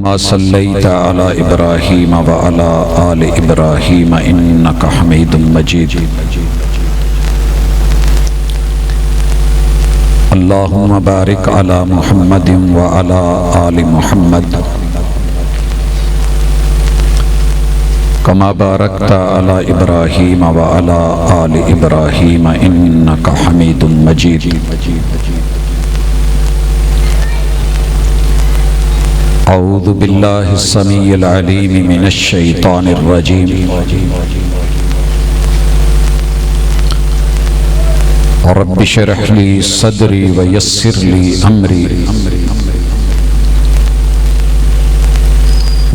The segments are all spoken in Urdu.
كما صليت على إبراهيم وعلى آل إبراهيم إنك حميد مجيد اللهم بارك على محمد وعلى آل محمد كما باركت على إبراهيم وعلى آل إبراهيم إنك حميد مجيد أعوذ بالله السميع العليم من الشيطان الرجيم رب اشرح لي صدري ويسر لي أمري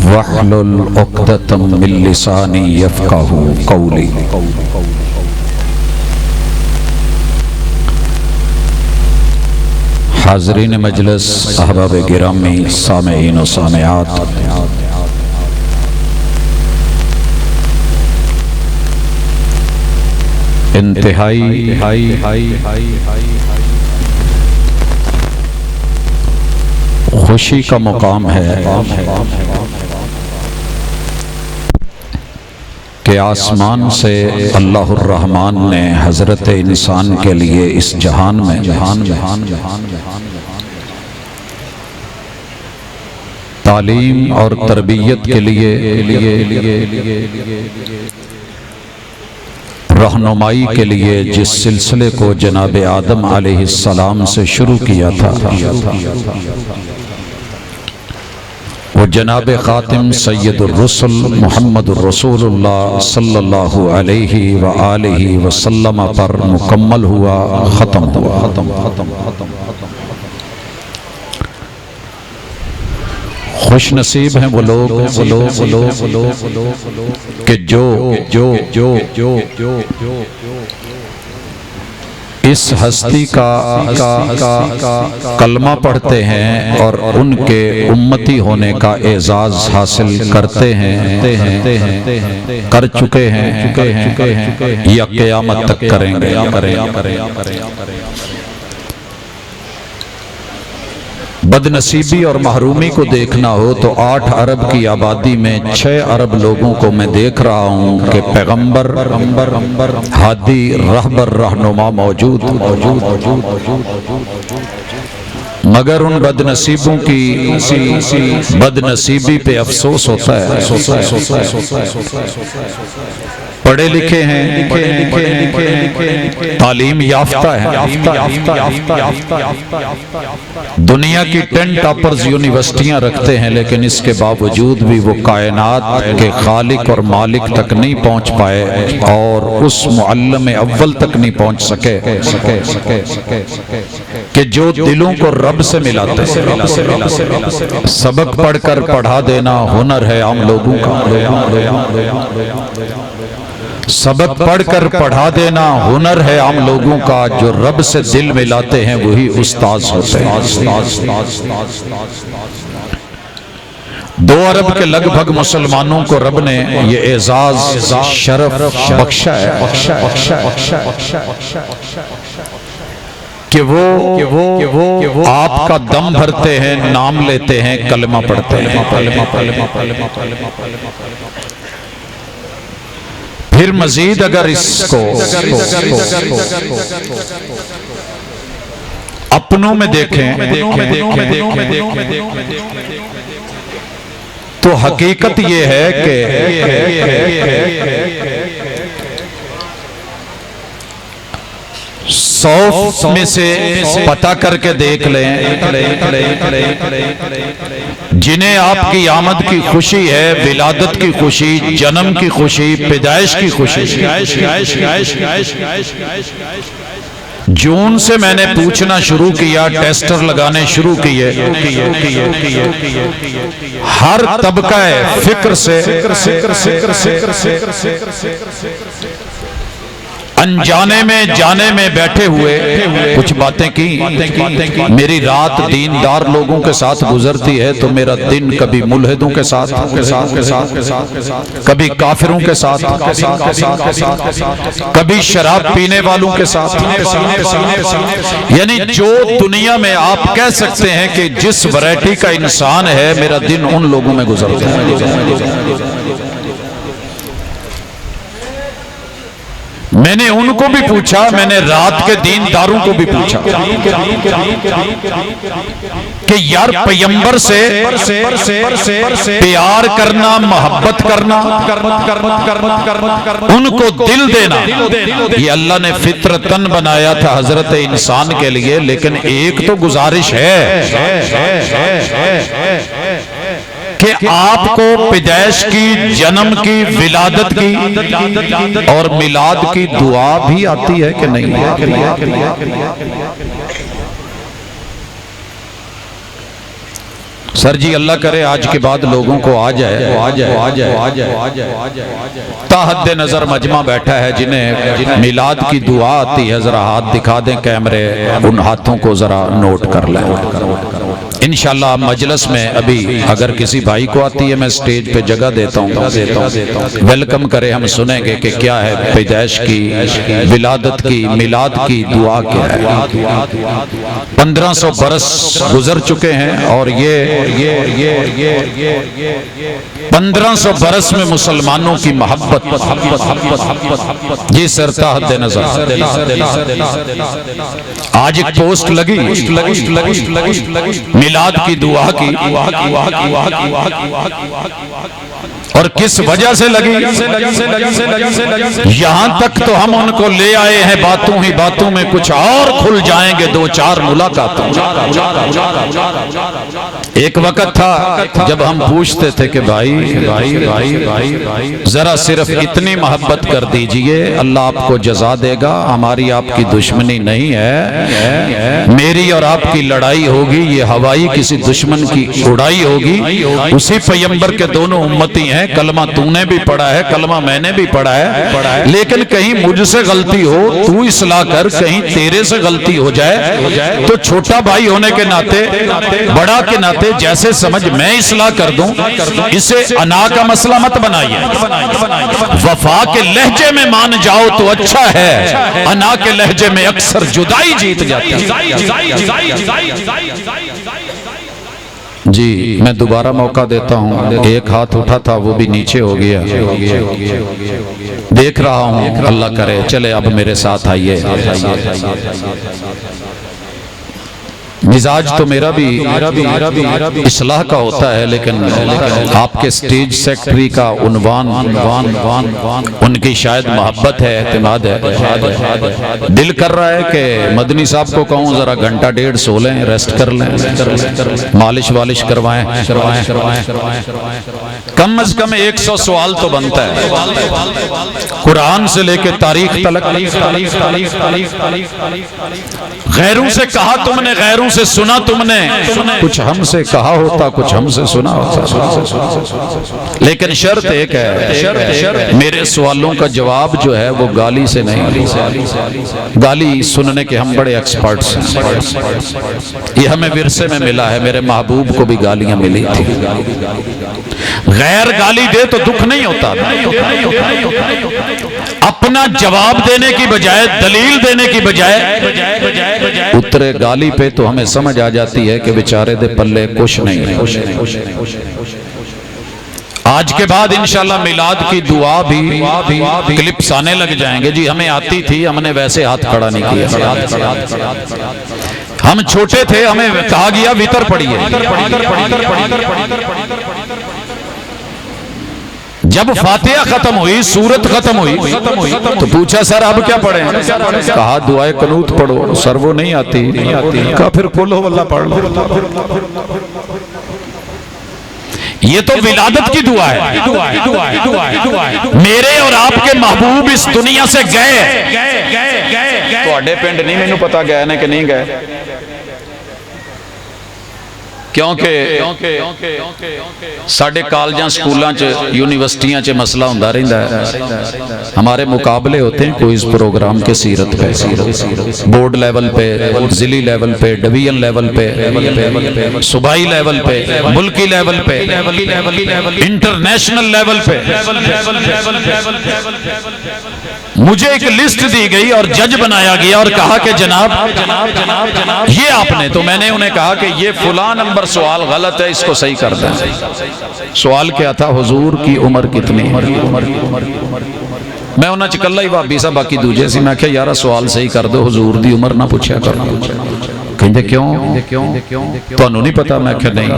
واحلل عقدة من لساني يفقهوا قولي حاضرین مجلس، احباب گرامی، سامعین و سامعات، انتہائی خوشی کا مقام ہے کہ آسمان سے اللہ الرحمن نے حضرت انسان کے لیے اس جہان میں تعلیم اور تربیت کے لیے رہنمائی کے لیے جس سلسلے کو جناب آدم علیہ السلام سے شروع کیا تھا، وہ جناب خاتم سید الرسل محمد الرسول اللہ صلی اللہ علیہ وآلہ وسلم پر مکمل ہوا، ختم ہوا۔ خوش نصیب ہیں وہ لوگ کہ جو اس ہستی کا کلمہ پڑھتے ہیں اور ان کے امتی ہونے کا اعزاز حاصل کرتے ہیں، کر چکے ہیں یا قیامت تک کریں گے۔ بد نصیبی اور محرومی کو دیکھنا ہو تو 8 ارب کی آبادی میں 6 ارب لوگوں کو میں دیکھ رہا ہوں کہ پیغمبر، ہادی، رہبر، رہنما موجود، مگر ان بد نصیبوں کی بد نصیبی پہ افسوس ہوتا ہے۔ پڑھے لکھے ہیں، تعلیم یافتہ ہیں، دنیا کی 10 ٹاپرز یونیورسٹیاں رکھتے ہیں، لیکن اس کے باوجود بھی وہ کائنات کے خالق اور مالک تک نہیں پہنچ پائے اور اس معلم اول تک نہیں پہنچ سکے کہ جو دلوں کو رب سے ملاتے ہیں۔ سبق پڑھ کر پڑھا دینا ہنر ہے عام لوگوں کا، سبق پڑھ کر پڑھا دینا ہنر ہے عام لوگوں کا، جو رب سے دل ملاتے ہیں وہی استاذ ہوتے ہیں۔ 2 ارب کے لگ بھگ مسلمانوں کو رب نے یہ اعزاز، شرف بخشا ہے کہ وہ آپ کا دم بھرتے ہیں، نام لیتے ہیں، کلمہ پڑھتے ہیں۔ پھر مزید اگر اس کو اپنوں میں دیکھیں تو حقیقت یہ ہے کہ 100 میں سے پتہ کر کے دیکھ لیں جنہیں آپ کی آمد کی خوشی ہے، ولادت کی خوشی، جنم کی خوشی، پیدائش کی خوشی۔ جون سے میں نے پوچھنا شروع کیا، ٹیسٹر لگانے شروع کیے، ہر طبقہ فکر سے انجانے میں جانے میں بیٹھے ہوئے کچھ باتیں کی. میری رات دیندار لوگوں کے ساتھ گزرتی ہے تو میرا دن کبھی ملحدوں کے ساتھ، کبھی کافروں کے ساتھ، کبھی شراب پینے والوں کے ساتھ. یعنی جو دنیا میں آپ کہہ سکتے ہیں کہ جس ورائٹی کا انسان ہے میرا دن ان لوگوں میں گزرتا ہے. میں نے ان کو بھی پوچھا، میں نے رات کے دینداروں کو بھی پوچھا کہ یار پیغمبر سے پیار کرنا، محبت کرنا، ان کو دل دینا، یہ اللہ نے فطرتاً بنایا تھا حضرت انسان کے لیے. لیکن ایک تو گزارش ہے کہ آپ کو پیدائش کی، جنم کی، ولادت کی اور میلاد کی دعا بھی آتی ہے کہ نہیں؟ سر جی اللہ کرے آج کے بعد لوگوں کو آ جائے تا حد نظر مجمع بیٹھا ہے جنہیں میلاد کی دعا آتی ہے، ذرا ہاتھ دکھا دیں کیمرے، ان ہاتھوں کو ذرا نوٹ کر لیں. انشاءاللہ مجلس میں ابھی اگر کسی بھائی کو آتی ہے میں سٹیج پہ جگہ دیتا ہوں، ویلکم کرے، ہم سنیں گے کہ کیا ہے پیدائش کی، ولادت کی، میلاد کی دعا کیا ہے. 1500 برس گزر چکے ہیں اور یہ 1500 برس میں مسلمانوں کی محبت یہ سرتا حد نظر. آج ایک پوسٹ لگی میلاد کی دعا کی، اور کس وجہ سے لگی؟ یہاں تک تو ہم ان کو لے آئے ہیں باتوں ہی باتوں میں، کچھ اور کھل جائیں گے 2-4 ملاقاتوں. ایک وقت تھا جب ہم پوچھتے تھے کہ بھائی ذرا صرف اتنی محبت کر دیجئے، اللہ آپ کو جزا دے گا، ہماری آپ کی دشمنی نہیں ہے، میری اور آپ کی لڑائی ہوگی، یہ ہوائی کسی دشمن کی اڑائی ہوگی. اسی پیغمبر کے دونوں امتی ہیں، کلمہ تو نے بھی پڑھا ہے، کلمہ میں نے بھی پڑھا ہے، لیکن کہیں مجھ سے غلطی ہو تو اصلاح کر، کہیں تیرے سے غلطی ہو جائے تو چھوٹا بھائی ہونے کے ناطے، بڑا کے ناطے جیسے سمجھ میں اصلاح کر دوں، اسے انا کا مسئلہ مت بنائیے. وفا کے لہجے میں مان جاؤ تو اچھا ہے، انا کے لہجے میں اکثر جدائی جیت جاتی ہے. جی میں دوبارہ موقع دیتا ہوں، ایک ہاتھ اٹھا تھا وہ بھی نیچے ہو گیا، دیکھ رہا ہوں، اللہ کرے چلے اب میرے ساتھ آئیے. مزاج تو میرا بھی اصلاح کا ہوتا ہے، لیکن آپ کے سٹیج سیکٹری کا عنوان ان کی شاید محبت ہے، اعتماد ہے. دل کر رہا ہے کہ مدنی صاحب کو کہوں ذرا گھنٹہ 1.5 سو لیں، ریسٹ کر لیں، مالش والش کروائیں. کم از کم 100 سوال تو بنتا ہے، قرآن سے لے کے تاریخ تلک. غیروں سے کہا تم نے، غیروں سے سنا تم نے، کچھ ہم سے کہا ہوتا، کچھ ہم سے سنا ہوتا. لیکن شرط ایک ہے، میرے سوالوں کا جواب جو ہے وہ گالی سے نہیں. گالی سننے کے ہم بڑے ایکسپرٹس ہیں، یہ ہمیں ورثے میں ملا ہے، میرے محبوب کو بھی گالیاں ملی تھی. غیر گالی دے تو دکھ نہیں ہوتا، اپنا جواب دینے کی بجائے، دلیل دینے کی بجائے اترے گالی پہ تو ہمیں سمجھ آ جاتی ہے کہ بیچارے دے پلے کچھ نہیں. آج کے بعد انشاءاللہ میلاد کی دعا بھی کلپس آنے لگ جائیں گے. جی ہمیں آتی تھی، ہم نے ویسے ہاتھ کھڑا نہیں کیا. ہم چھوٹے تھے، ہمیں کہا گیا ویتر پڑھیے. جب فاتحہ ختم ہوئی، سورت ختم ہوئی تو پوچھا سر اب کیا پڑھیں؟ کہا دعائے قنوت پڑھو. سر وہ نہیں آتی. کہا پھر قل ہو اللہ پڑھ لو. یہ تو ولادت کی دعا ہے. میرے اور آپ کے محبوب اس دنیا سے گئے. تو اڈے پنڈ نہیں مینوں پتا گئے نے کہ نہیں گئے. کیونکہ ساڈے کالجاں سکولاں چ یونیورسٹیاں چ مسئلہ ہوندا رہندا ہے، ہمارے مقابلے ہوتے ہیں کوئز پروگرام کے سیرت پہ، بورڈ لیول پہ، ضلعی لیول پہ، ڈویژن لیول پہ، صوبائی لیول پہ، ملکی لیول پہ، انٹرنیشنل لیول پہ۔ مجھے ایک لسٹ دی گئی اور جج بنایا گیا اور کہا کہ جناب یہ آپ نے، تو میں نے انہیں کہا کہ یہ فلاں نمبر سوال غلط ہے، اس کو صحیح کر دیں۔ سوال کیا تھا؟ حضور کی عمر کتنی؟ میں انہاں چکلہ ہی بابی صاحب باقی دوجے سی، میں کہا یارہ سوال صحیح کر دو، حضور دی عمر نہ پوچھا کرنا۔ کہندے کیوں؟ تو انہوں نہیں پتا؟ میں کہا نہیں،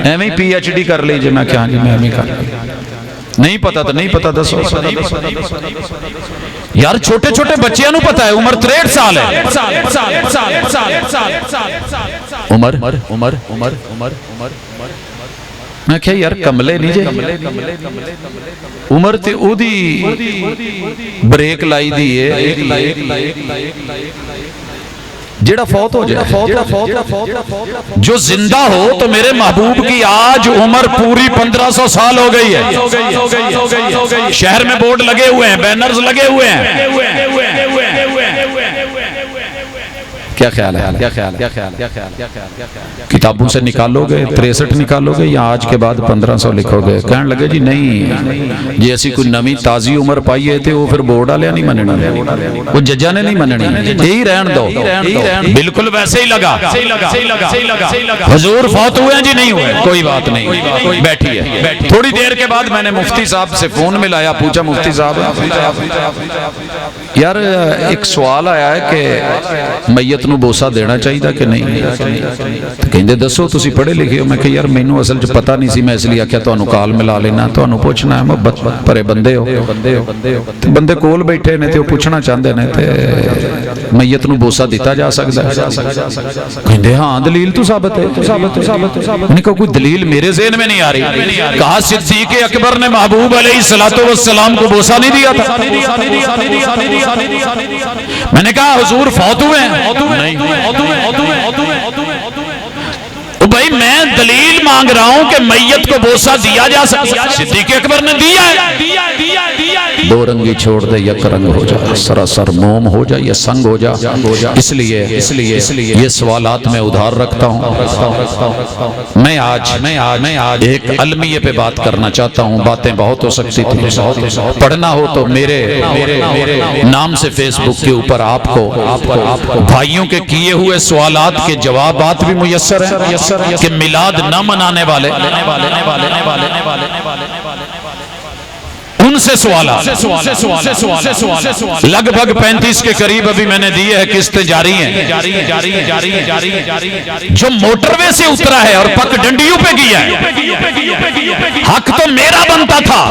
ایویں پی ایچ ڈی کر لیجئے۔ میں کہا جی میں ایویں کر نہیں پتا تو نہیں پتا، دسو یار، چھوٹے چھوٹے بچیاں نو پتا ہے عمر 63 سال ہے۔ عمر میں کہا یار کملے نہیں جے، عمر تے او دی بریک لائی دیئے، جیڑا فوت ہو جائے، جو زندہ ہو تو میرے محبوب کی آج عمر پوری 1500 سال ہو گئی ہے۔ شہر میں بورڈ لگے ہوئے ہیں، بینرز لگے ہوئے ہیں۔ کیا خیال ہے؟ کتابوں سے نکالو گے 63 نکالو گے یا آج کے بعد 1500 لکھو گے؟ کہنے لگے جی نہیں، جی ایسی کوئی نمی تازی عمر پائی ہے تھے، وہ پھر بورڈ آلیا نہیں مننی، وہ ججہ نے نہیں مننی، یہی رہن دو۔ بالکل ویسے ہی لگا، حضور فوت ہوئے ہیں جی؟ نہیں ہوئے، کوئی بات نہیں، بیٹھی ہے۔ تھوڑی دیر کے بعد میں نے مفتی صاحب سے فون ملایا، پوچھا مفتی صاحب یار ایک سوال آیا ہے کہ میت نو بوسا دینا چاہیے کہ نہیں؟ کہندے دسو تسی پڑھے لکھے ہو؟ میں کہ یار مینوں اصل چ پتہ نہیں سی، میں اس لیے کیا تانوں کال ملا لینا، تانوں پوچھنا ہے، محبت پرے بندے ہو، بندے کول بیٹھے نے تے وہ پوچھنا چاہندے نے تے میت نو بوسا دیتا جا سکدا ہے؟ کہندے ہاں دلیل تو ثابت ہے۔ میں نے کہا کوئی دلیل میرے ذہن میں نہیں آ رہی۔ کہا صدیق اکبر نے محبوب علیہ السلام کو بوسا نہیں دیا تھا۔ میں نے کہا حضور فوت ہوئے ہیں؟ نہیں۔ بھائی میں دلیل مانگ رہا ہوں کہ میت کو بوسا دیا جا سکتا، صدیق اکبر نے دیا ہے۔ دو رنگی چھوڑ دے یک رنگ ہو جائے، سراسر موم ہو جائے یا سنگ ہو جائے۔ اس لیے یہ سوالات میں ادھار رکھتا ہوں۔ میں آج ایک المیہ پہ بات کرنا چاہتا ہوں، باتیں بہت ہو سکتی تھی، پڑھنا ہو تو میرے نام سے فیس بک کے اوپر آپ کو بھائیوں کے کیے ہوئے سوالات کے جوابات بھی میسر ہیں کہ میلاد نہ منانے والے ان سے سوالات لگ بھگ 35 کے قریب ابھی میں نے دیے ہیں، قسطیں جاری ہیں۔ جو موٹر وے سے اترا ہے اور پک ڈنڈیوں پہ گیا ہے، حق تو میرا بنتا تھا۔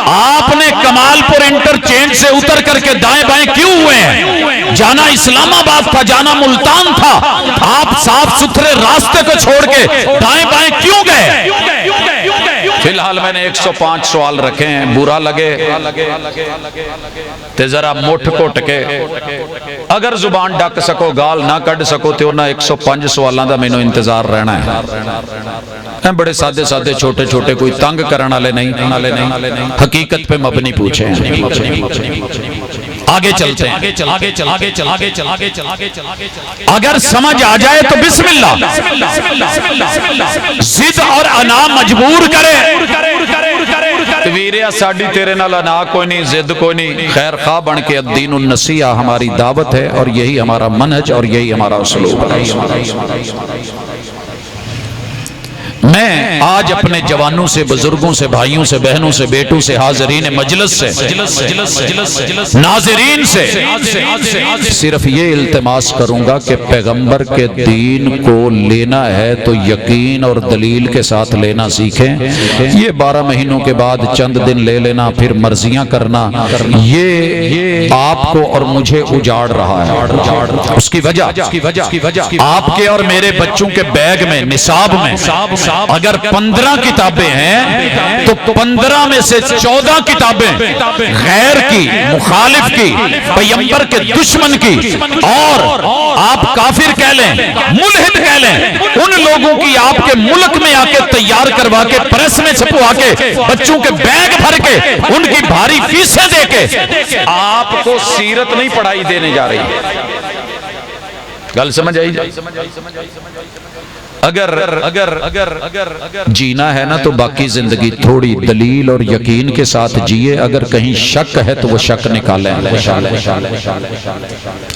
آپ نے کمال پور انٹرچینج سے اتر کر کے دائیں بائیں کیوں ہوئے ہیں؟ جانا اسلام آباد تھا، جانا ملتان تھا، آپ صاف ستھرے راستے کو چھوڑ کے دائیں بائیں کیوں گئے؟ فی الحال میں نے 105 سوال رکھے ہیں، برا لگے تے ذرا مٹھ کٹ کے اگر زبان ڈک سکو گال نہ کڈ سکو تے انہاں 105 سوالاں دا مینوں انتظار رہنا ہے۔ بڑے سادے سادے چھوٹے چھوٹے کوئی تنگ کرن والے نہیں، حقیقت پہ مبنی پوچھیں۔ آگے چلتے ہیں، اگر سمجھ آ جائے تو بسم اللہ، ضد اور انا مجبور کرے۔ ویریا ساڈی تیرے نال انا کوئی نہیں، ضد کوئی نہیں، خیر خواہ بن کے الدین النصیحہ ہماری دعوت ہے اور یہی ہمارا منہج اور یہی ہمارا اسلوب ہے۔ میں آج اپنے جوانوں سے، بزرگوں سے، بھائیوں سے، بہنوں سے، بیٹوں سے، حاضرین مجلس سے، ناظرین سے صرف یہ التماس کروں گا کہ پیغمبر کے دین کو لینا ہے تو یقین اور دلیل کے ساتھ لینا سیکھیں۔ یہ 12 مہینوں کے بعد چند دن لے لینا پھر مرضیاں کرنا، یہ آپ کو اور مجھے اجاڑ رہا ہے۔ اس کی وجہ آپ کے اور میرے بچوں کے بیگ میں، نصاب میں اگر 15 کتابیں ہیں تو 15 میں سے 14 کتابیں غیر کی، مخالف کی، پیغمبر کے دشمن کی، اور آپ کافر کہہ لیں، ملحد کہہ لیں، ان لوگوں کی آپ کے ملک میں آ کے تیار کروا کے، پریس میں چھپوا کے، بچوں کے بیگ بھر کے، ان کی بھاری فیسیں دے کے آپ کو سیرت نہیں پڑھائی دینے جا رہی ہے۔ گل سمجھ آئی؟ اگر جینا ہے نا تو باقی زندگی تھوڑی دلیل اور یقین کے ساتھ جیے، اگر کہیں شک ہے تو وہ شک نکالیں،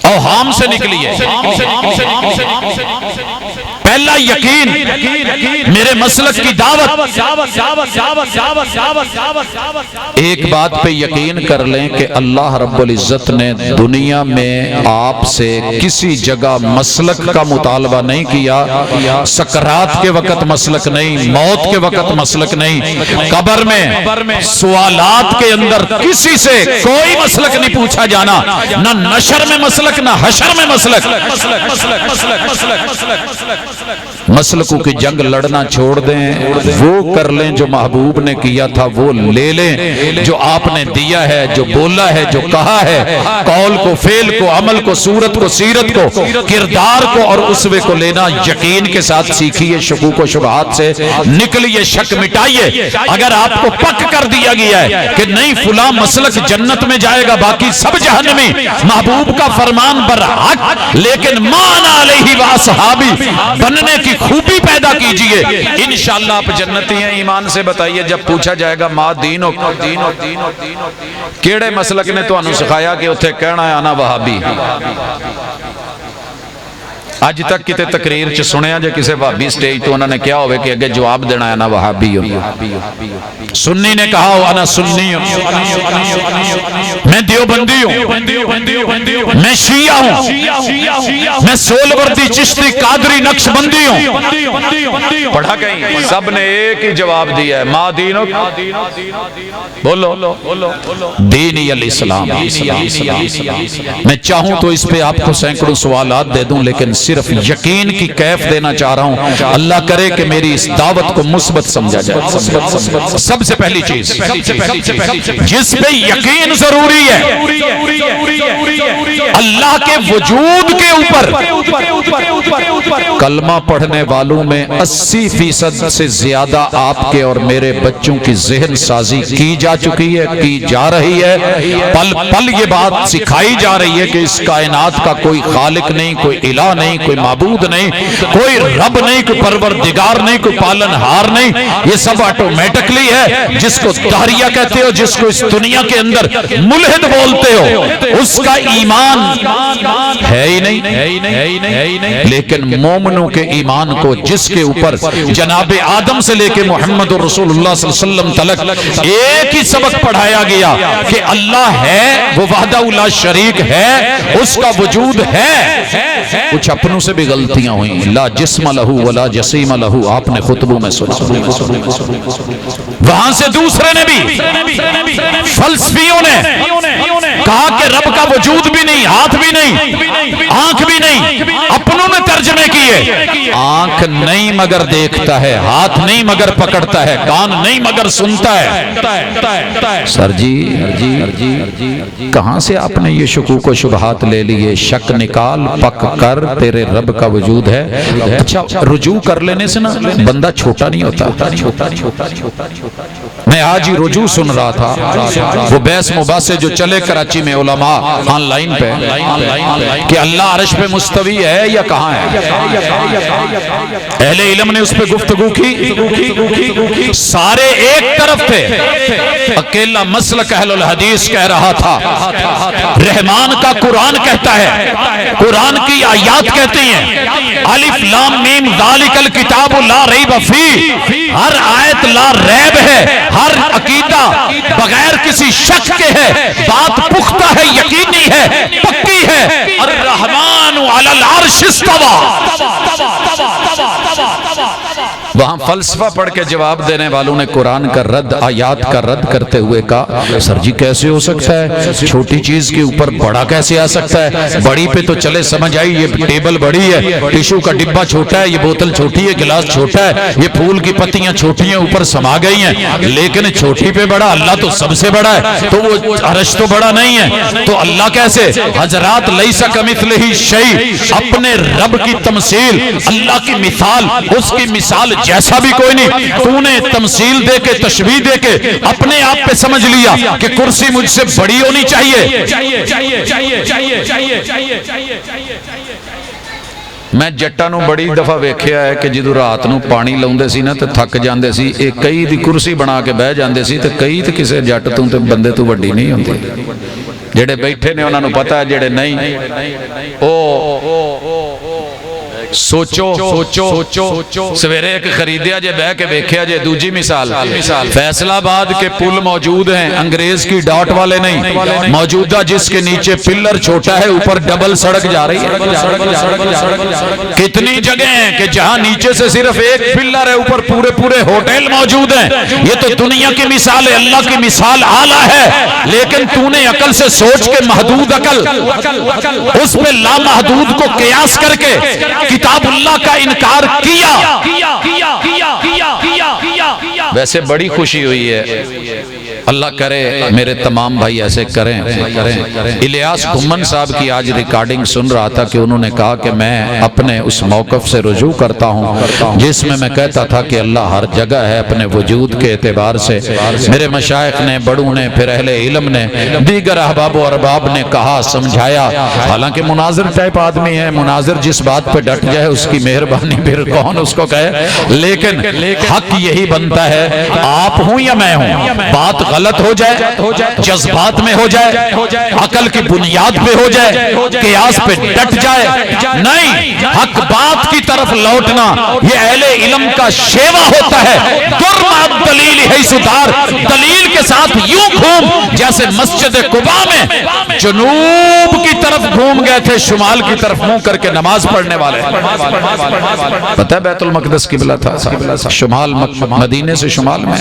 اوہام سے نکلیے۔ پہلا یقین، میرے مسلک کی دعوت۔ ایک بات پہ یقین کر لیں کہ اللہ رب العزت نے دنیا میں آپ سے کسی جگہ مسلک کا مطالبہ نہیں کیا، سکرات کے وقت مسلک نہیں، موت کے وقت مسلک نہیں، قبر میں سوالات کے اندر کسی سے کوئی مسلک نہیں پوچھا جانا، نہ نشر میں مسلک، نہ حشر میں مسلک۔ مسلکوں کی جنگ لڑنا چھوڑ دیں، وہ کر لیں جو محبوب نے کیا تھا، وہ لے لیں جو آپ نے دیا ہے، جو بولا ہے، جو کہا ہے، قول کو، فعل کو، عمل کو، صورت کو، سیرت کو، کردار کو اور اسوے کو لینا یقین کے ساتھ سیکھیے، شکوک و شبہات سے نکلیے، شک مٹائیے۔ اگر آپ کو پک کر دیا گیا ہے کہ نہیں فلاں مسلک جنت میں جائے گا، باقی سب جہنمی، محبوب کا فرمان برحق، لیکن مان علیہ واصحابی بننے کی خوبی پیدا کیجئے، انشاءاللہ آپ جنتی ہیں۔ ایمان سے بتائیے، جب پوچھا جائے گا ما دینو، کیڑے مسلک نے تو انہوں سکھایا کہ اتھے کہنا ہے انا وہابی؟ آج تک کتے تقریر چ سنیا جے کسے وہابی سٹیج تو انہوں نے کیا ہوئے کہ اگر جواب دینا ہے انا وہابی ہوں، سنی نے کہا ہو انا سنی ہوں، میں دیوبندی ہوں، میں شیعہ ہوں، میں سولوردی، چشتی، قادری، نقش بندی ہوں۔ پڑھا کہیں سب نے ایک ہی جواب دیا ہے، ما دینو، بولو دینی الاسلام۔ میں چاہوں تو اس پہ آپ کو سینکڑوں سوالات دے دوں، لیکن صرف یقین کی کیف دینا چاہ رہا ہوں۔ اللہ کرے کہ میری اس دعوت کو مثبت سمجھا جائے۔ سب سے پہلی چیز جس پہ یقین ضروری ہے، اللہ کے وجود کے اوپر کلمہ پڑھنے والوں میں 80% سے زیادہ آپ کے اور میرے بچوں کی ذہن سازی کی جا چکی ہے، کی جا رہی ہے۔ پل پل یہ بات سکھائی جا رہی ہے کہ اس کائنات کا کوئی خالق نہیں، کوئی الہ نہیں، کوئی معبود نہیں، کوئی رب نہیں، کوئی پروردگار نہیں، کوئی پالنہار نہیں، یہ سب آٹومیٹکلی ہے۔ جس کو دہریہ کہتے ہو، جس کو اس دنیا کے اندر ملحد بولتے ہو، اس کا ایمان ہے ہی نہیں۔ لیکن مومنوں کے ایمان کو، جس کے اوپر جناب آدم سے لے کے محمد رسول اللہ صلی اللہ علیہ وسلم تلک ایک ہی سبق پڑھایا گیا کہ اللہ ہے، وہ وحدہ لا شریک ہے، اس کا وجود ہے۔ کچھ اپنوں سے بھی غلطیاں ہوئیں، لا جسم لہو ولا جسیم لہو، آپ نے خطبوں میں سنا۔ وہاں سے دوسرے نے بھی، فلسفیوں نے کہا کہ رب کا وجود بھی نہیں، ہاتھ بھی نہیں، آنکھ بھی نہیں۔ اپنوں نے ترجمے کیے، آنکھ نہیں مگر دیکھتا ہے، ہاتھ نہیں مگر پکڑتا ہے، کان نہیں مگر سنتا ہے۔ سر جی کہاں سے آپ نے یہ شکوک و شبہات لے لیے؟ شک نکال، پک کر، تیرے رب کا وجود ہے۔ اچھا رجوع کر لینے سے نا بندہ چھوٹا نہیں ہوتا۔ میں آج ہی رجوع سن رہا تھا، وہ بحث مباحثے جو چلے کراچی میں علماء آن لائن پہ، کہ اللہ عرش پہ مستوی ہے یا کہاں ہے۔ اہل علم نے اس پہ گفتگو کی، سارے ایک طرف تھے، اکیلا مسلک اہل الحدیث کہہ رہا تھا رحمان کا قرآن کہتا ہے، قرآن کی آیات کہتی ہیں الف لام میم ذالک الکتاب لا ریب فیہ، ہر آیت لا ریب ہے، ہر عقیدہ بغیر کسی شک کے ہے، بات پختہ ہے، یقینی ہے، پکی ہے۔ الرحمن علی العرش استوى. وہاں فلسفہ پڑھ کے جواب دینے والوں نے قرآن کا رد، آیات کا رد کرتے ہوئے کہا سر جی کیسے ہو سکتا ہے، چھوٹی چیز کے اوپر بڑا کیسے آ سکتا ہے، بڑی پہ تو چلے سمجھ آئی، یہ ٹیبل بڑی ہے، ٹیشو کا ڈبہ چھوٹا ہے، یہ بوتل چھوٹی ہے، گلاس چھوٹا ہے، یہ پھول کی پتیاں چھوٹی ہیں اوپر سما گئی ہیں، لیکن چھوٹی پہ بڑا، اللہ تو سب سے بڑا ہے، تو وہ عرش تو بڑا نہیں ہے، تو اللہ کیسے؟ حضرات لیس کمثلہ شیء، اپنے رب کی تمثیل، اللہ کی مثال، اس کی مثال جیسا بھی کوئی نہیں. تو نے تمثیل دے کے، تشبیہ دے کے اپنے آپ پہ سمجھ لیا کہ کرسی مجھ سے بڑی ہونی چاہیے. میں جٹاں نو بڑی دفعہ ویکھیا ہے کہ جدوں رات نو پانی لاؤندے سی نا تے تھک جاندے سی، ایک کئی دی کرسی بنا کے بہ جاندے سی تے کئی تے کسے جٹ تو تے بندے تو وڈی نہیں ہوندی. جڑے بیٹھے نے انہاں نو پتہ ہے، جڑے نہیں سوچو سویرے ایک خریدیا جے بہ کے ویکھیا جے. دوجی مثال فیصل آباد کے پل موجود ہیں، انگریز کی ڈاٹ والے نہیں، موجودہ جس کے نیچے پلر چھوٹا ہے اوپر ڈبل سڑک جا رہی ہے. کتنی جگہ ہیں کہ جہاں نیچے سے صرف ایک پلر ہے، اوپر پورے پورے ہوٹل موجود ہیں. یہ تو دنیا کی مثال ہے، اللہ کی مثال اعلیٰ ہے، لیکن تو نے عقل سے سوچ کے محدود عقل اس پہ لامحدود کو قیاس کر کے کتاب اللہ کا انکار کیا. ویسے بڑی خوشی ہوئی ہے، اللہ کرے میرے تمام بھائی ایسے کریں. الیاس گھمن صاحب کی آج ریکارڈنگ سن رہا تھا کہ انہوں نے کہا کہ میں اپنے اس موقف سے رجوع کرتا ہوں جس میں کہتا تھا کہ اللہ ہر جگہ ہے اپنے وجود کے اعتبار سے. میرے مشائخ نے، بڑوں نے، پھر اہل علم نے، دیگر احباب و ارباب نے کہا، سمجھایا. حالانکہ مناظر ٹائپ آدمی ہے، مناظر جس بات پہ ڈٹ جائے اس کی مہربانی پھر کون اس کو کہے. لیکن حق یہی بنتا ہے، آپ ہوں یا میں ہوں، بات غلط ہو جائے، جذبات میں ہو جائے، عقل کی بنیاد پہ ہو جائے، قیاس پہ ڈٹ جائے، نہیں، حق بات کی طرف لوٹنا یہ اہل علم کا شیوا ہوتا ہے. دلیل ہے سدار، دلیل کے ساتھ یوں گھوم جیسے مسجد قباء میں جنوب کی طرف گھوم گئے تھے، شمال کی طرف منہ کر کے نماز پڑھنے والے. پتہ ہے بیت المقدس قبلہ تھا، شمال مدینے سے شمال میں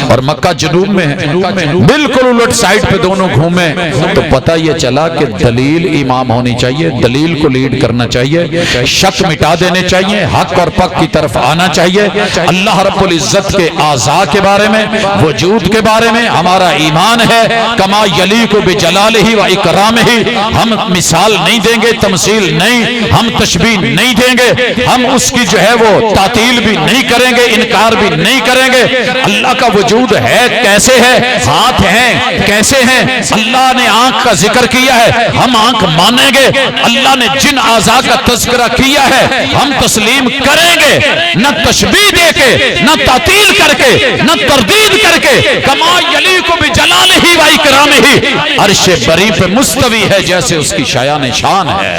اور مکہ جنوب میں ہے، بالکل الٹ سائٹ پہ دونوں گھومے. تو پتہ یہ چلا کہ دلیل امام ہونی چاہیے، دلیل کو لیڈ کرنا چاہیے، شک مٹا دینے چاہیے، حق اور پک کی طرف آنا چاہیے. اللہ رب العزت کے اعضاء کے بارے میں، وجود کے بارے میں ہمارا ایمان ہے، کما یلیق بجلالہ و اکرامہ. ہم مثال نہیں دیں گے، تمثیل نہیں، ہم تشبیہ نہیں دیں گے، ہم اس کی جو ہے وہ تعطیل بھی نہیں کریں گے، انکار بھی نہیں کریں گے. اللہ کا وجود ہے، کیسے ہے؟ ہاتھ ہیں، کیسے ہیں؟ اللہ نے آنکھ کا ذکر کیا ہے، ہم آنکھ مانیں گے. اللہ نے جن اعضاء کا تذکرہ کیا ہے ہم تسلیم کریں گے، نہ تشبیہ دے کے، نہ تعطیل کر کے، نہ تردید کر کے. کما یلیق بجلالہ و اکرامہ، عرش بری پہ مستوی ہے جیسے اس کی شایان شان ہے.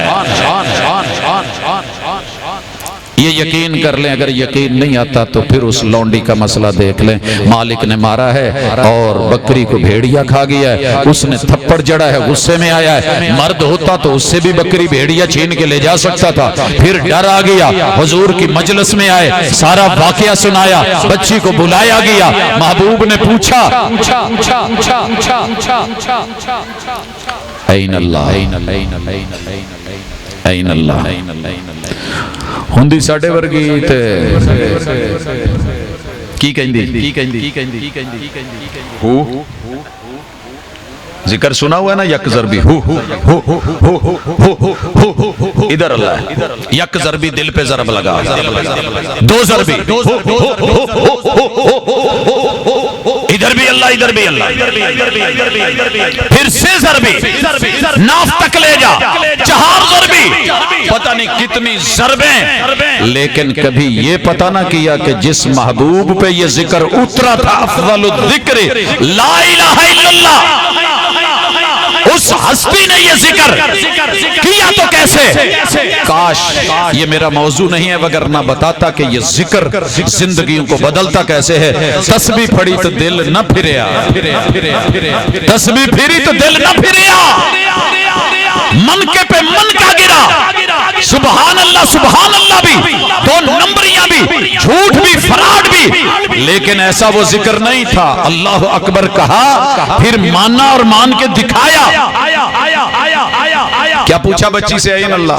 یہ یقین کر لیں. اگر یقین نہیں آتا تو پھر اس لونڈی کا مسئلہ دیکھ لیں. مالک نے مارا ہے اور بکری کو بھیڑیا کھا گیا ہے، اس نے تھپڑ جڑا ہے، غصے میں آیا ہے. مرد ہوتا تو اس سے بھی بکری بھیڑیا چھین کے لے جا سکتا تھا، پھر ڈر آ گیا. حضور کی مجلس میں آئے، سارا واقعہ سنایا، بچی کو بلایا گیا. محبوب نے پوچھا این اللہ، این اللہ ہوندی ساڈے ورگی تے کی کہندی ہو. ذکر سنا ہوا ہے نا، یک ضربی ہو ادھر اللہ ہے، یک ضربی دل پہ ضرب لگا، دو ضربی ادھر بھی اللہ، ادھر بھی اللہ، پھر سے ضربی ناف تک لے جا، چہار ضربی، پتہ نہیں کتنی ضربیں. لیکن کبھی یہ پتہ نہ کیا کہ جس محبوب پہ یہ ذکر اترا تھا، افضل الذکر لا الہ الا اللہ، اس ہستی نے یہ ذکر کیا تو کیسے؟ کاش یہ میرا موضوع نہیں ہے، وگرنہ بتاتا کہ یہ ذکر زندگیوں کو بدلتا کیسے ہے. تسبیح پھڑی تو دل نہ پھریا، تسبیح پھری تو دل نہ پھریا. منکے پہ منکا گرا، سبحان اللہ بھی، دو نمبریاں بھی، جھوٹ بھی، فراڈ بھی، لیکن ایسا وہ ذکر نہیں تھا۔ اللہ اکبر کہا، پھر مانا اور مان کے دکھایا۔ کیا پوچھا بچی سے؟ این اللہ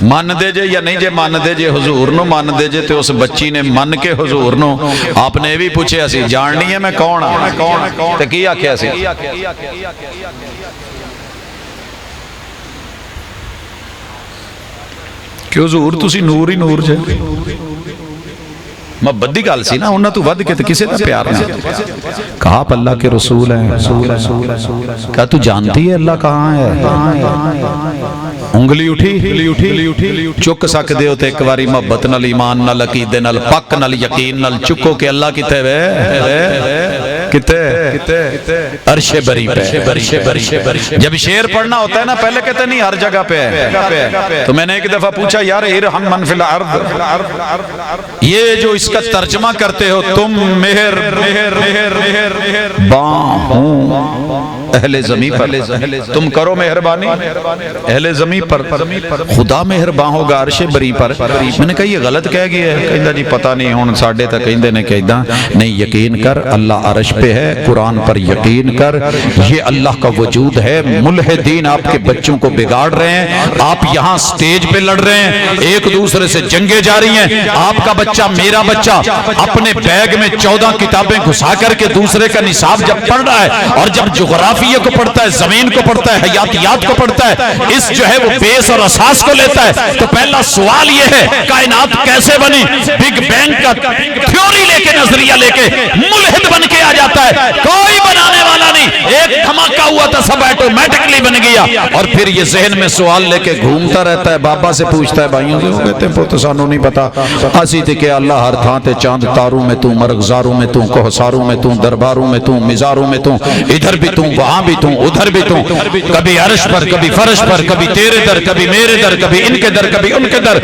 مان دے جے یا نہیں جے مان دے جے حضور نو مان دے جے، تو اس بچی نے من کے حضور نو آپ نے بھی پوچھے اسی جاننی ہے میں کون ہاں، تو کی آکھیا سی؟ کہ حضور تسی نور ہی نور جے، محبت دی گل سی نا، انہاں تو ود کے تے کسے دا پیار نہیں۔ کہا آپ اللہ کے رسول ہیں۔ کہا تو جانتی ہے اللہ کہاں ہے؟ انگلی اٹھی چک سکدے ہو تے ایک باری محبت نال، ایمان نال، عقیدے نال، پک نال، یقین نال چکو کہ اللہ کتے وے، کتے عرش بری پہ۔ جب شعر پڑھنا ہوتا ہے نا پہلے کہتے نہیں ہر جگہ پہ ہے، تو میں نے ایک دفعہ پوچھا یار ارحم من فی الارض، یہ جو اس کا ترجمہ کرتے ہو تم مہر باں ہوں اہل زمین پر، تم کرو مہربانی اہل زمین پر، خدا مہربان ہوگا عرش بری پر۔ میں نے کہا یہ غلط کہہ گیا ہے، کہندہ جی پتہ نہیں ہون ساڑھے تک کہندے نے کہندہ نہیں، یقین کر اللہ عرش پہ ہے، قرآن پر یقین کر، یہ اللہ کا وجود ہے۔ ملحدین آپ کے بچوں کو بگاڑ رہے ہیں، آپ یہاں سٹیج پہ لڑ رہے ہیں، ایک دوسرے سے جنگیں جاری ہیں، آپ کا بچہ میرا بچہ اپنے بیگ میں 14 کتابیں گھسا کر کے دوسرے کا نصاب جب پڑھ رہا ہے، اور جب جغرافیہ کو پڑھتا ہے، زمین کو پڑھتا ہے، حیاتیات کو پڑھتا ہے، اس جو ہے وہ بیس اور اساس کو لیتا ہے، تو پہلا سوال یہ ہے کائنات کیسے بنی؟ بگ بینگ کا تھیوری لے کے، نظریہ لے کے ملحد بن کے آ جاتا ہے، کوئی بنانے والا نہیں، ایک دھماکہ ہوا تھا سب ایٹومیٹکلی بن گیا، اور پھر یہ ذہن میں سوال لے کے گھومتا رہتا ہے، بابا سے پوچھتا ہے بھائیوں سے، وہ کہتے ہیں پتہ سانو نہیں پتا، اسی تھے کہ اللہ ہر تھاں تے چاند تاروں میں تو، مرغزاروں میں تو، کوہساروں میں تو، درباروں میں تو، مزاروں میں تو، ادھر بھی تو، وہاں بھی تو، ادھر بھی تو، کبھی عرش پر، کبھی فرش پر، کبھی تیرے در، کبھی میرے در، کبھی ان کے در، کبھی ان کے در،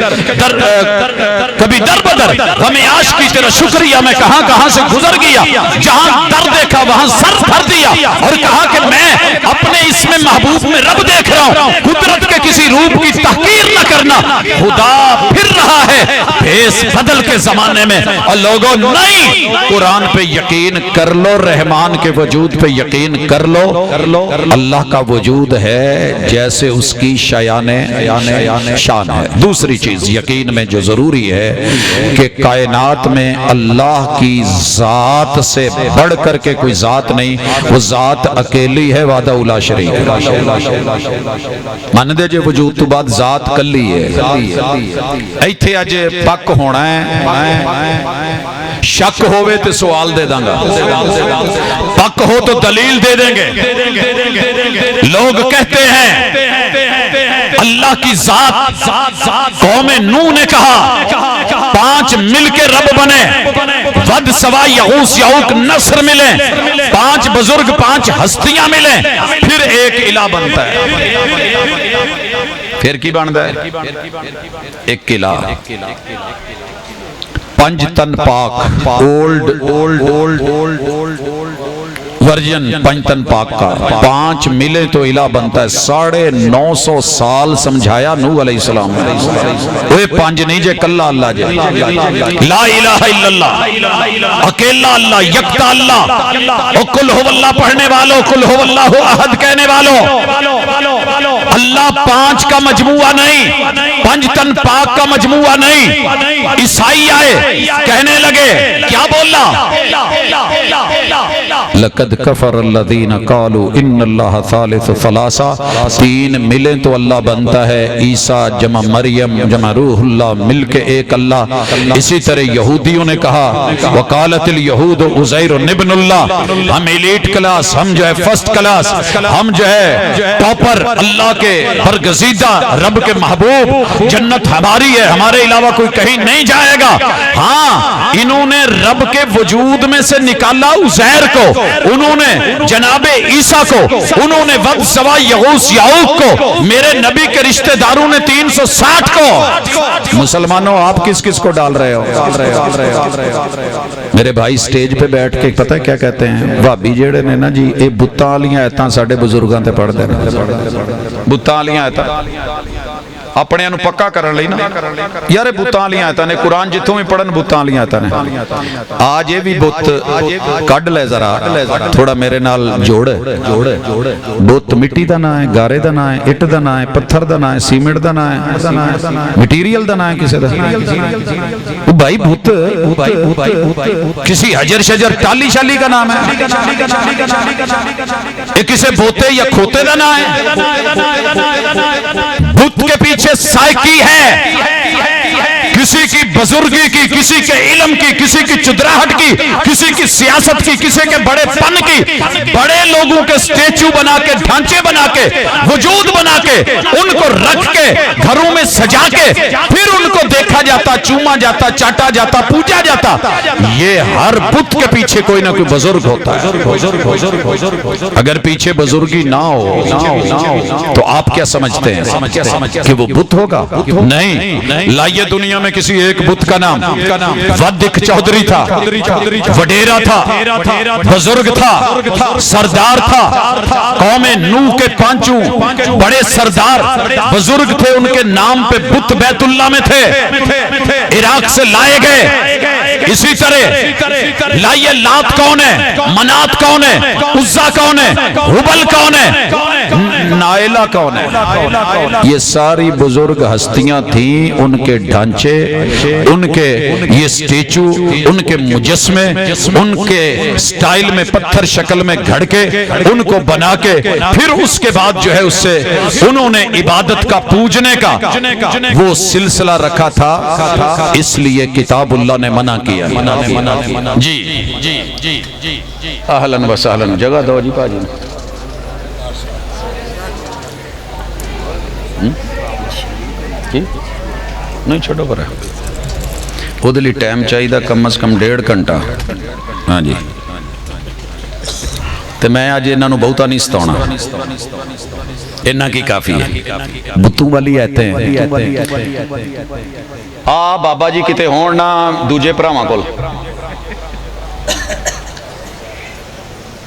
کبھی در بدر، ہمیں عاشقی تیرا شکریہ میں کہاں کہاں سے گزر گیا، جہاں در دیکھا وہاں سر بھر دیا، اور کہا کہ میں اپنے اس میں محبوب میں رب دیکھ رہا ہوں، قدرت کے کسی روپ کی تحقیر نہ کرنا، خدا پھر رہا ہے بھیس بدل کے زمانے میں، اور لوگوں نہیں، قرآن پہ یقین کر لو، رحمان کے وجود پہ یقین کر لو، اللہ کا وجود ہے جیسے اس کی شان ہے۔ دوسری چیز یقین میں جو ضروری ہے کہ کائنات میں اللہ کی ذات سے بڑھ کر کے کوئی ذات نہیں، وہ ذات اکیلی ہے، وحدہ لا شریک، مان دے جے وجود تو بعد ذات کلی ہے۔ ایتھے اج پک ہونا ہے، شک ہوئے تو سوال دے دیں گا، پک ہو تو دلیل دے دیں گے۔ لوگ کہتے ہیں اللہ کی ذات، قوم نوح نے کہا 5 مل کے رب بنے، ود سوا یغوث یعوق نصر ملیں، 5 بزرگ 5 ہستیاں ملیں، پھر ایک الہ بنتا ہے۔ پھر کی بنتا ہے؟ ایک الہ۔ 5 تن پاک، اولڈ ورژن 5 تن پاک کا، 5 ملے تو الہ بنتا ہے۔ 950 سال سمجھایا نوح علیہ السلام، وہ 5 نہیں جے کلا اللہ جے، لا الہ الا اللہ، اکیلا اللہ، یکتا اللہ، اور کل ہو اللہ پڑھنے والوں، کل ہو اللہ احد کہنے والوں، اللہ 5 کا مجموعہ نہیں، 5 تن پاک کا مجموعہ نہیں۔ عیسائی آئے کہنے لگے، کیا بولا؟ لقد کفر الذین قالوا ان اللہ ثالث ثلاثہ، 3 ملیں تو اللہ بنتا ہے، عیسیٰ جمع مریم جمع روح اللہ مل کے ایک اللہ۔ اسی طرح یہودیوں نے کہا وقالت الیہود عزیر ابن اللہ، ہم ایلیٹ کلاس، ہم جو ہے فرسٹ کلاس، ہم جو ہے ٹاپر، اللہ کے برگزیدہ، رب کے محبوب، جنت ہماری ہے، ہمارے علاوہ کوئی کہیں نہیں جائے گا۔ ہاں انہوں انہوں نے رب کے وجود میں سے نکالا عزیر کو، انہوں نے جناب عیسیٰ کو، انہوں نے ود سوا یغوث یعوق کو، میرے نبی کے رشتہ داروں نے 360 کو۔ مسلمانوں آپ کس کس کو ڈال رہے ہو؟ میرے بھائی سٹیج پہ بیٹھ کے پتہ کیا کہتے ہیں؟ وہابی جیڑے نے نا جی اے بتاں والیاں ایتاں ساڈے بزرگاں تے پڑھ دے بتاں والیاں ایتاں اپنے انو پکا کرن لئی نا یار بتاں والیاں ایتاں نے قرآن جتوں بھی پڑھن بتاں والیاں ایتاں نے آج یہ بھی بت کڈ لے ذرا تھوڑا میرے نال جوڑ بت مٹی دا نام ہے، گارے دا نام ہے، اٹ دا نام ہے، پتھر دا نام ہے، سیمنٹ دا نام ہے، مٹیریل دا نام ہے کسی دا بھائی بت کسی حجر شجر ٹالی شالی کا نام ہے، یہ کسی بوتے یا کھوتے دا نام ہے۔ بت کے پیچھے سائیکی ہے، کسی کی بزرگی کی، کسی کے علم کی، کسی کی چدراہٹ کی، کسی کی سیاست کی، کسی کے بڑے پن کی، بڑے لوگوں کے سٹیچو بنا کے، ڈھانچے بنا کے، وجود بنا کے، ان کو رکھ کے گھروں میں سجا کے پھر ان کو دیکھا جاتا، چوما جاتا، چاٹا جاتا، پوجا جاتا۔ یہ ہر بت کے پیچھے کوئی نہ کوئی بزرگ ہوتا ہے۔ اگر پیچھے بزرگی نہ ہو تو آپ کیا سمجھتے ہیں کہ وہ بت ہوگا؟ نہیں، لائیے دنیا میں کسی ایک بت کا نام ودک چودھری تھا، وڈیرا تھا، بزرگ تھا، سردار تھا، قوم نوح کے پانچوں بڑے سردار بزرگ تھے، ان کے نام پہ بت بیت اللہ میں تھے، عراق سے لائے گئے۔ اسی طرح لائیے لات کون ہے، منات کون ہے، عزا کون ہے، حبل کون ہے، نائلہ کون ہے؟ یہ ساری بزرگ ہستیاں تھیں، ان کے ڈھانچے، ان کے یہ سٹیچو، ان کے مجسمے، ان کے سٹائل میں پتھر شکل میں گھڑ کے ان کو بنا کے پھر اس کے بعد جو ہے اس سے انہوں نے عبادت کا، پوجنے کا وہ سلسلہ رکھا تھا۔ اس لیے کتاب اللہ نے منع کیا۔ جی اہلاً و سہلاً، جگہ دو جی پاجی نہیں چھوٹو پر ہے وہ دلی ٹائم چاہی دا کم از کم 1.5 گھنٹہ۔ ہاں جی تو میں آج انہاں نو بہتا نہیں ستونا، انہاں کی کافی ہے۔ بتوں والی آتے ہیں بابا جی کتے ہون نہ دوجے پراواں کول،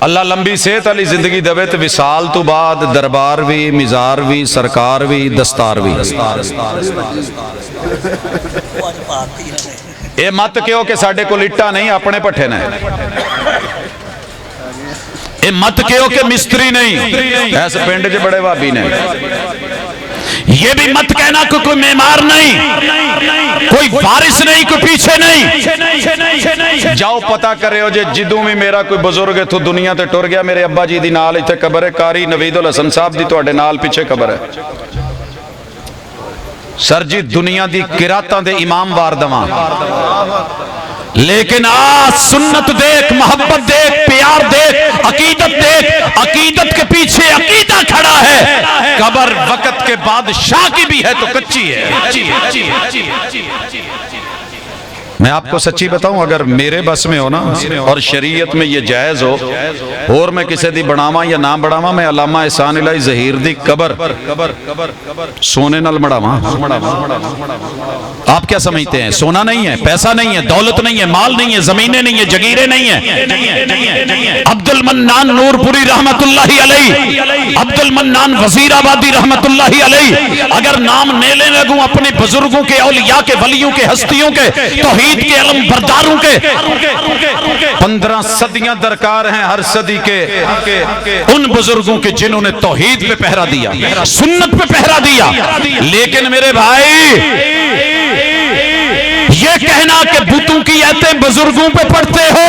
اللہ لمبی صحت علی زندگی دوے تو وصال تو بعد دربار بھی، مزار بھی، سرکار بھی، دستار بھی۔ اے مت کہو کہ ساڈے کو لٹا نہیں اپنے پٹھے نے، اے مت کہو کہ مستری نہیں، ایسے پنڈ جے بڑے وابی نے، یہ بھی مت کہنا کہ کوئی معمار نہیں، کوئی وارث نہیں، کوئی پیچھے نہیں۔ جاؤ پتہ کرے ہو جے جدوں بھی میرا کوئی بزرگ ہے تو دنیا تے ٹر گیا، میرے ابا جی دی نال ایتھے قبر ہے، قاری نوید الحسن صاحب دی تواڈے نال پیچھے قبر ہے۔ سر جی دنیا دی قراتاں دے امام وار دواں، لیکن سنت دیکھ، محبت دیکھ، پیار دیکھ، عقیدت دیکھ، عقیدت کے پیچھے عقیدہ کھڑا ہے۔ قبر وقت کے بادشاہ کی بھی ہے تو کچی ہے۔ میں آپ کو سچی بتاؤں، اگر میرے بس میں ہو نا اور شریعت میں یہ جائز ہو اور میں کسی دی بڑھاواں یا نہ بڑھاواں، میں علامہ احسان الہی ظہیر دی قبر سونے نال مڑاواں۔ آپ کیا سمجھتے ہیں؟ سونا نہیں ہے، پیسہ نہیں ہے، دولت نہیں ہے، مال نہیں ہے، زمینیں نہیں ہیں، جگیریں نہیں ہیں۔ عبد المنان نور پوری رحمت اللہ علیہ، عبد المنان وزیر آبادی رحمت اللہ علیہ، اگر نام نیلے لگوں اپنے بزرگوں کے، اولیاء کے، ولیوں کے، ہستیوں کے، توحید کے علم برداروں کے، 15 صدیاں درکار ہیں ہر صدی کے ان بزرگوں کے جنہوں نے توحید پہ پہرا دیا، سنت پہ پہرا دیا۔ لیکن میرے بھائی یہ کہنا کہ بتوں کی ایتیں بزرگوں پہ پڑھتے ہو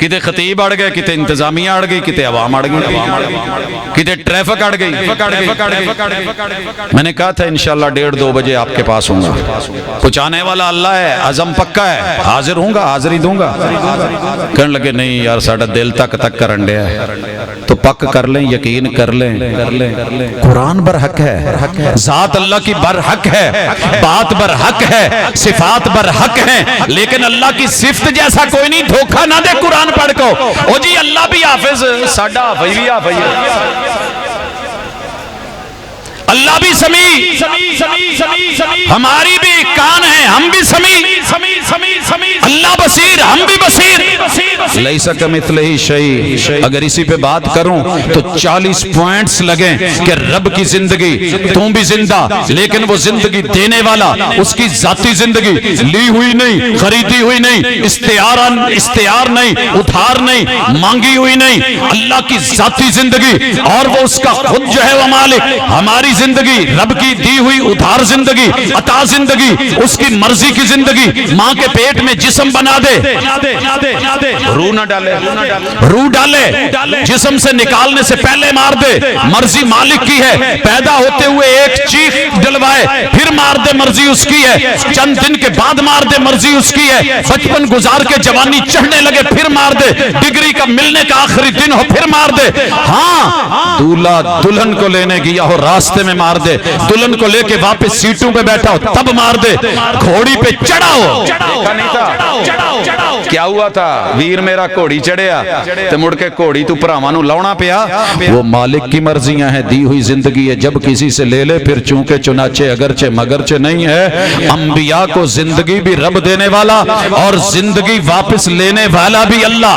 کتے خطیب اڑ گئے، کتے انتظامیہ اڑ گئی، کتے عوام اڑ گئی، کتے ٹریفک اڑ گئی۔ میں نے کہا تھا انشاءاللہ 1:30-2 بجے آپ کے پاس ہوں گا، کچھ آنے والا اللہ ہے، عزم پکا ہے، حاضر ہوں گا، حاضری دوں گا۔ کہنے لگے نہیں یار ساڑھا دل تک کرنڈے ہے، تو پک کر لیں، یقین کر لیں، قرآن بر حق ہے، ذات اللہ کی بر حق ہے، بات بر حق ہے، صفات بر حق ہیں، لیکن اللہ کی صفت جیسا کوئی نہیں، دھوکہ نہ دے قرآن پڑھ کو۔ او جی اللہ بھی حافظ، ساڈا حافظ بھی حافظ، اللہ بھی سمیع، ہماری بھی کان ہیں، ہم بھی سمیع، اللہ بصیر، ہم بھی بصیر، لیس کمثلہ شیء۔ اگر اسی پہ بات کروں تو 40 پوائنٹس لگیں کہ رب کی زندگی، تم بھی زندہ، لیکن وہ زندگی دینے والا، اس کی ذاتی زندگی لی ہوئی نہیں، خریدی ہوئی نہیں، استعار نہیں، ادھار نہیں، مانگی ہوئی نہیں، اللہ کی ذاتی زندگی، اور وہ اس کا خود جو ہے وہ مالک۔ ہماری زندگی رب کی دی ہوئی ادھار زندگی، عطا زندگی، اس کی مرضی کی زندگی، ماں کے پیٹ میں جسم بنا دے، روح نہ ڈالے، روح ڈالے، جسم سے نکالنے سے پہلے مار دے، مرضی مالک کی ہے، پیدا ہوتے ہوئے ایک چیخ ڈلوائے پھر مار دے، مرضی اس کی ہے، چند دن کے بعد مار دے، مرضی اس کی ہے، بچپن گزار کے جوانی چڑھنے لگے پھر مار دے، ڈگری کا ملنے کا آخری دن ہو پھر مار دے، ہاں دولہا دلہن کو لینے گیا ہو راستے میں مار دے، دلہن کو لے کے واپس سیٹوں پہ بیٹھا ہو تب مار دے، گھوڑی پہ چڑھا ہو، دیکھا نہیں تھا کیا ہوا تھا، ویر میرا گھوڑی چڑھیا تے مڑ کے گھوڑی تو پراواں نوں لاؤنا پیا۔ وہ مالک کی مرضیاں ہیں، دی ہوئی زندگی ہے، جب کسی سے لے لے پھر چونکہ چنانچہ اگرچہ مگرچہ نہیں ہے۔ انبیاء کو زندگی بھی رب دینے والا اور زندگی واپس لینے والا بھی اللہ۔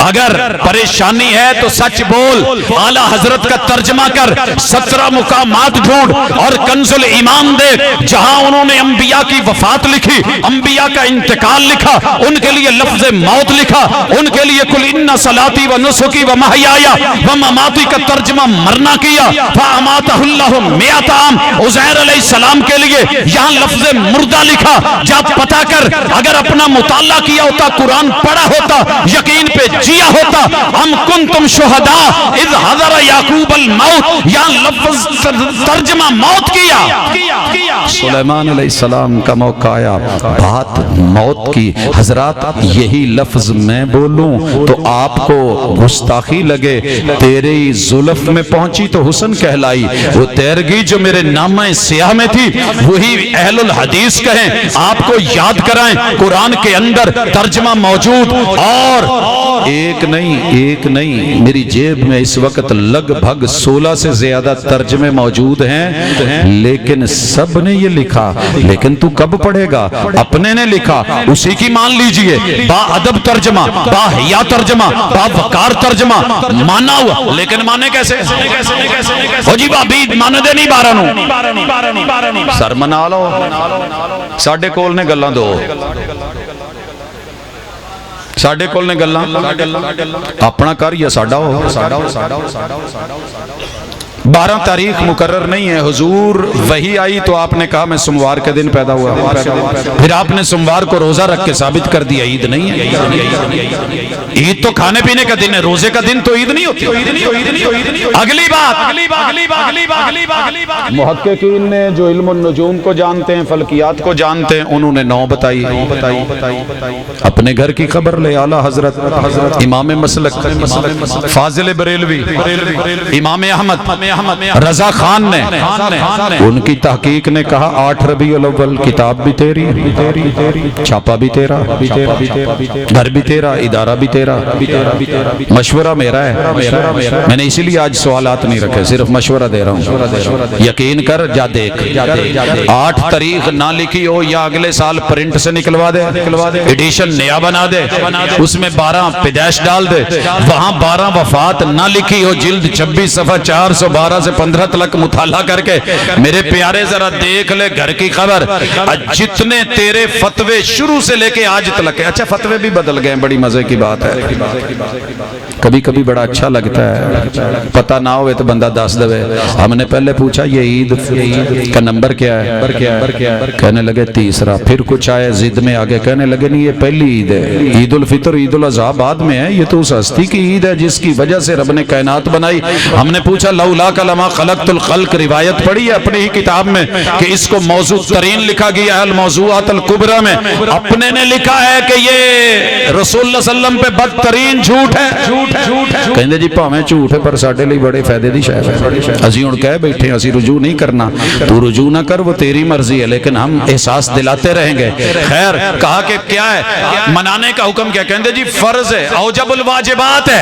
اگر پریشانی ہے تو سچ بول، اعلیٰ حضرت کا ترجمہ کر، 17 مقامات ڈھونڈ اور کنز الایمان دیکھ، جہاں انہوں نے انبیاء کی وفات لکھی، انبیاء کا انتقال لکھا، ان کے لیے لفظ موت لکھا، ان کے لیے کل ان صلاتی و نسکی و محیایا و مماتی کا ترجمہ مرنا کیا، فاماتہ اللہ 100 عام۔ عزیر علیہ السلام کے لیے یہاں لفظ مردہ لکھا، جا پتا کر، اگر اپنا مطالعہ کیا ہوتا، قرآن پڑھا ہوتا، یقین پہ جیا ہوتا، ام کنتم شہداء اذ حضر یعقوب الموت، یہاں لفظ ترجمہ موت کیا۔ سلیمان علیہ السلام کا موقع آیا، بات موت کی، حضرات یہی لفظ میں بولوں تو آپ کو گستاخی لگے، تیری زلف میں پہنچی تو حسن کہلائی، وہ تیرگی جو میرے نامہ سیاہ میں تھی وہی اہل الحدیث کہیں، آپ کو یاد کرائیں قرآن کے اندر ترجمہ موجود، اور ایک نہیں میری جیب میں اس وقت لگ بھگ 16 سے زیادہ ترجمے موجود ہیں، لیکن سب نے یہ لکھا، لیکن تو کب پڑھے گا؟ اپنے نے لکھا اسی کی مان لیجئے، با ادب ترجمہ، با حیا ترجمہ، با وقار ترجمہ، مانا ہوا، لیکن مانے کیسے؟ ہو جی بابی مانے دے نہیں بارانو سر منا لو، ساڑھے کول نے گلاں دو، ساڑھے کول نے گلاں اپنا کر یا ساڑھا ہو۔ 12 تاریخ مقرر نہیں ہے، حضور وحی آئی تو آپ نے کہا میں سموار کے دن پیدا ہوا، پھر آپ نے سموار کو روزہ رکھ کے ثابت کر دیا عید نہیں ہے، عید تو کھانے پینے کا دن ہے، روزے کا دن تو عید نہیں ہوتی۔ اگلی بات، محققین نے جو علم النجوم کو جانتے ہیں، فلکیات کو جانتے ہیں، انہوں نے 9 بتائی۔ اپنے گھر کی خبر لے، اعلیٰ حضرت امام مسلک فاضل بریلوی، امام احمد رضا خان نے ان کی تحقیق نے کہا 8 ربیع الاول، کتاب بھی تیری، چھاپا بھی تیرا، گھر بھی تیرا، ادارہ بھی تیرا، مشورہ میرا ہے، میں نے اسی لیے آج سوالات نہیں رکھے، صرف مشورہ دے رہا ہوں، یقین کر، جا دیکھ، 8 تاریخ نہ لکھی ہو یا اگلے سال پرنٹ سے نکلوا دے، ایڈیشن نیا بنا دے، اس میں 12 پیدائش ڈال دے، وہاں 12 وفات نہ لکھی ہو، جلد 26 صفحہ 412 12 سے 15 تلک مطالعہ کر کے میرے پیارے ذرا دیکھ لے گھر کی خبر، جتنے تیرے فتوے شروع سے لے کے آج تلک ہے. اچھا فتوے بھی بدل گئے، بڑی مزے کی بات ہے. کبھی کبھی بڑا اچھا لگتا ہے، پتہ نہ ہوئے تو بندہ دس دے. ہم نے پہلے پوچھا یہ عید کا نمبر کیا ہے، کہنے لگے تیسرا. پھر کچھ آئے ضد میں آگے کہنے لگے نہیں یہ پہلی عید ہے، عید الفطر عید الاضحیٰ بعد میں ہے، یہ تو اس ہستی کی عید ہے جس کی وجہ سے رب نے کائنات بنائی. ہم نے پوچھا لولاک لما خلقت الخلق، روایت پڑھی ہے اپنی ہی کتاب میں کہ اس کو موضوع ترین لکھا گیا ہے الموضوعات الکبریٰ میں. اپنے نے لکھا ہے کہ یہ رسول اللہ صلی اللہ علیہ وسلم پہ بدترین جھوٹ ہے. کہندے جی پاویں جھوٹ ہے پر ساڈے لئی بڑے فائدے دی شے ہے. اسی ہن کہہ بیٹھے ہیں اسی رجوع نہیں کرنا، تو رجوع نہ کر، وہ تیری مرضی ہے، لیکن ہم احساس دلاتے رہیں گے. خیر کہا کہ کیا ہے منانے کا حکم، کیا کہندے جی فرض ہے، اوجب الواجبات ہے.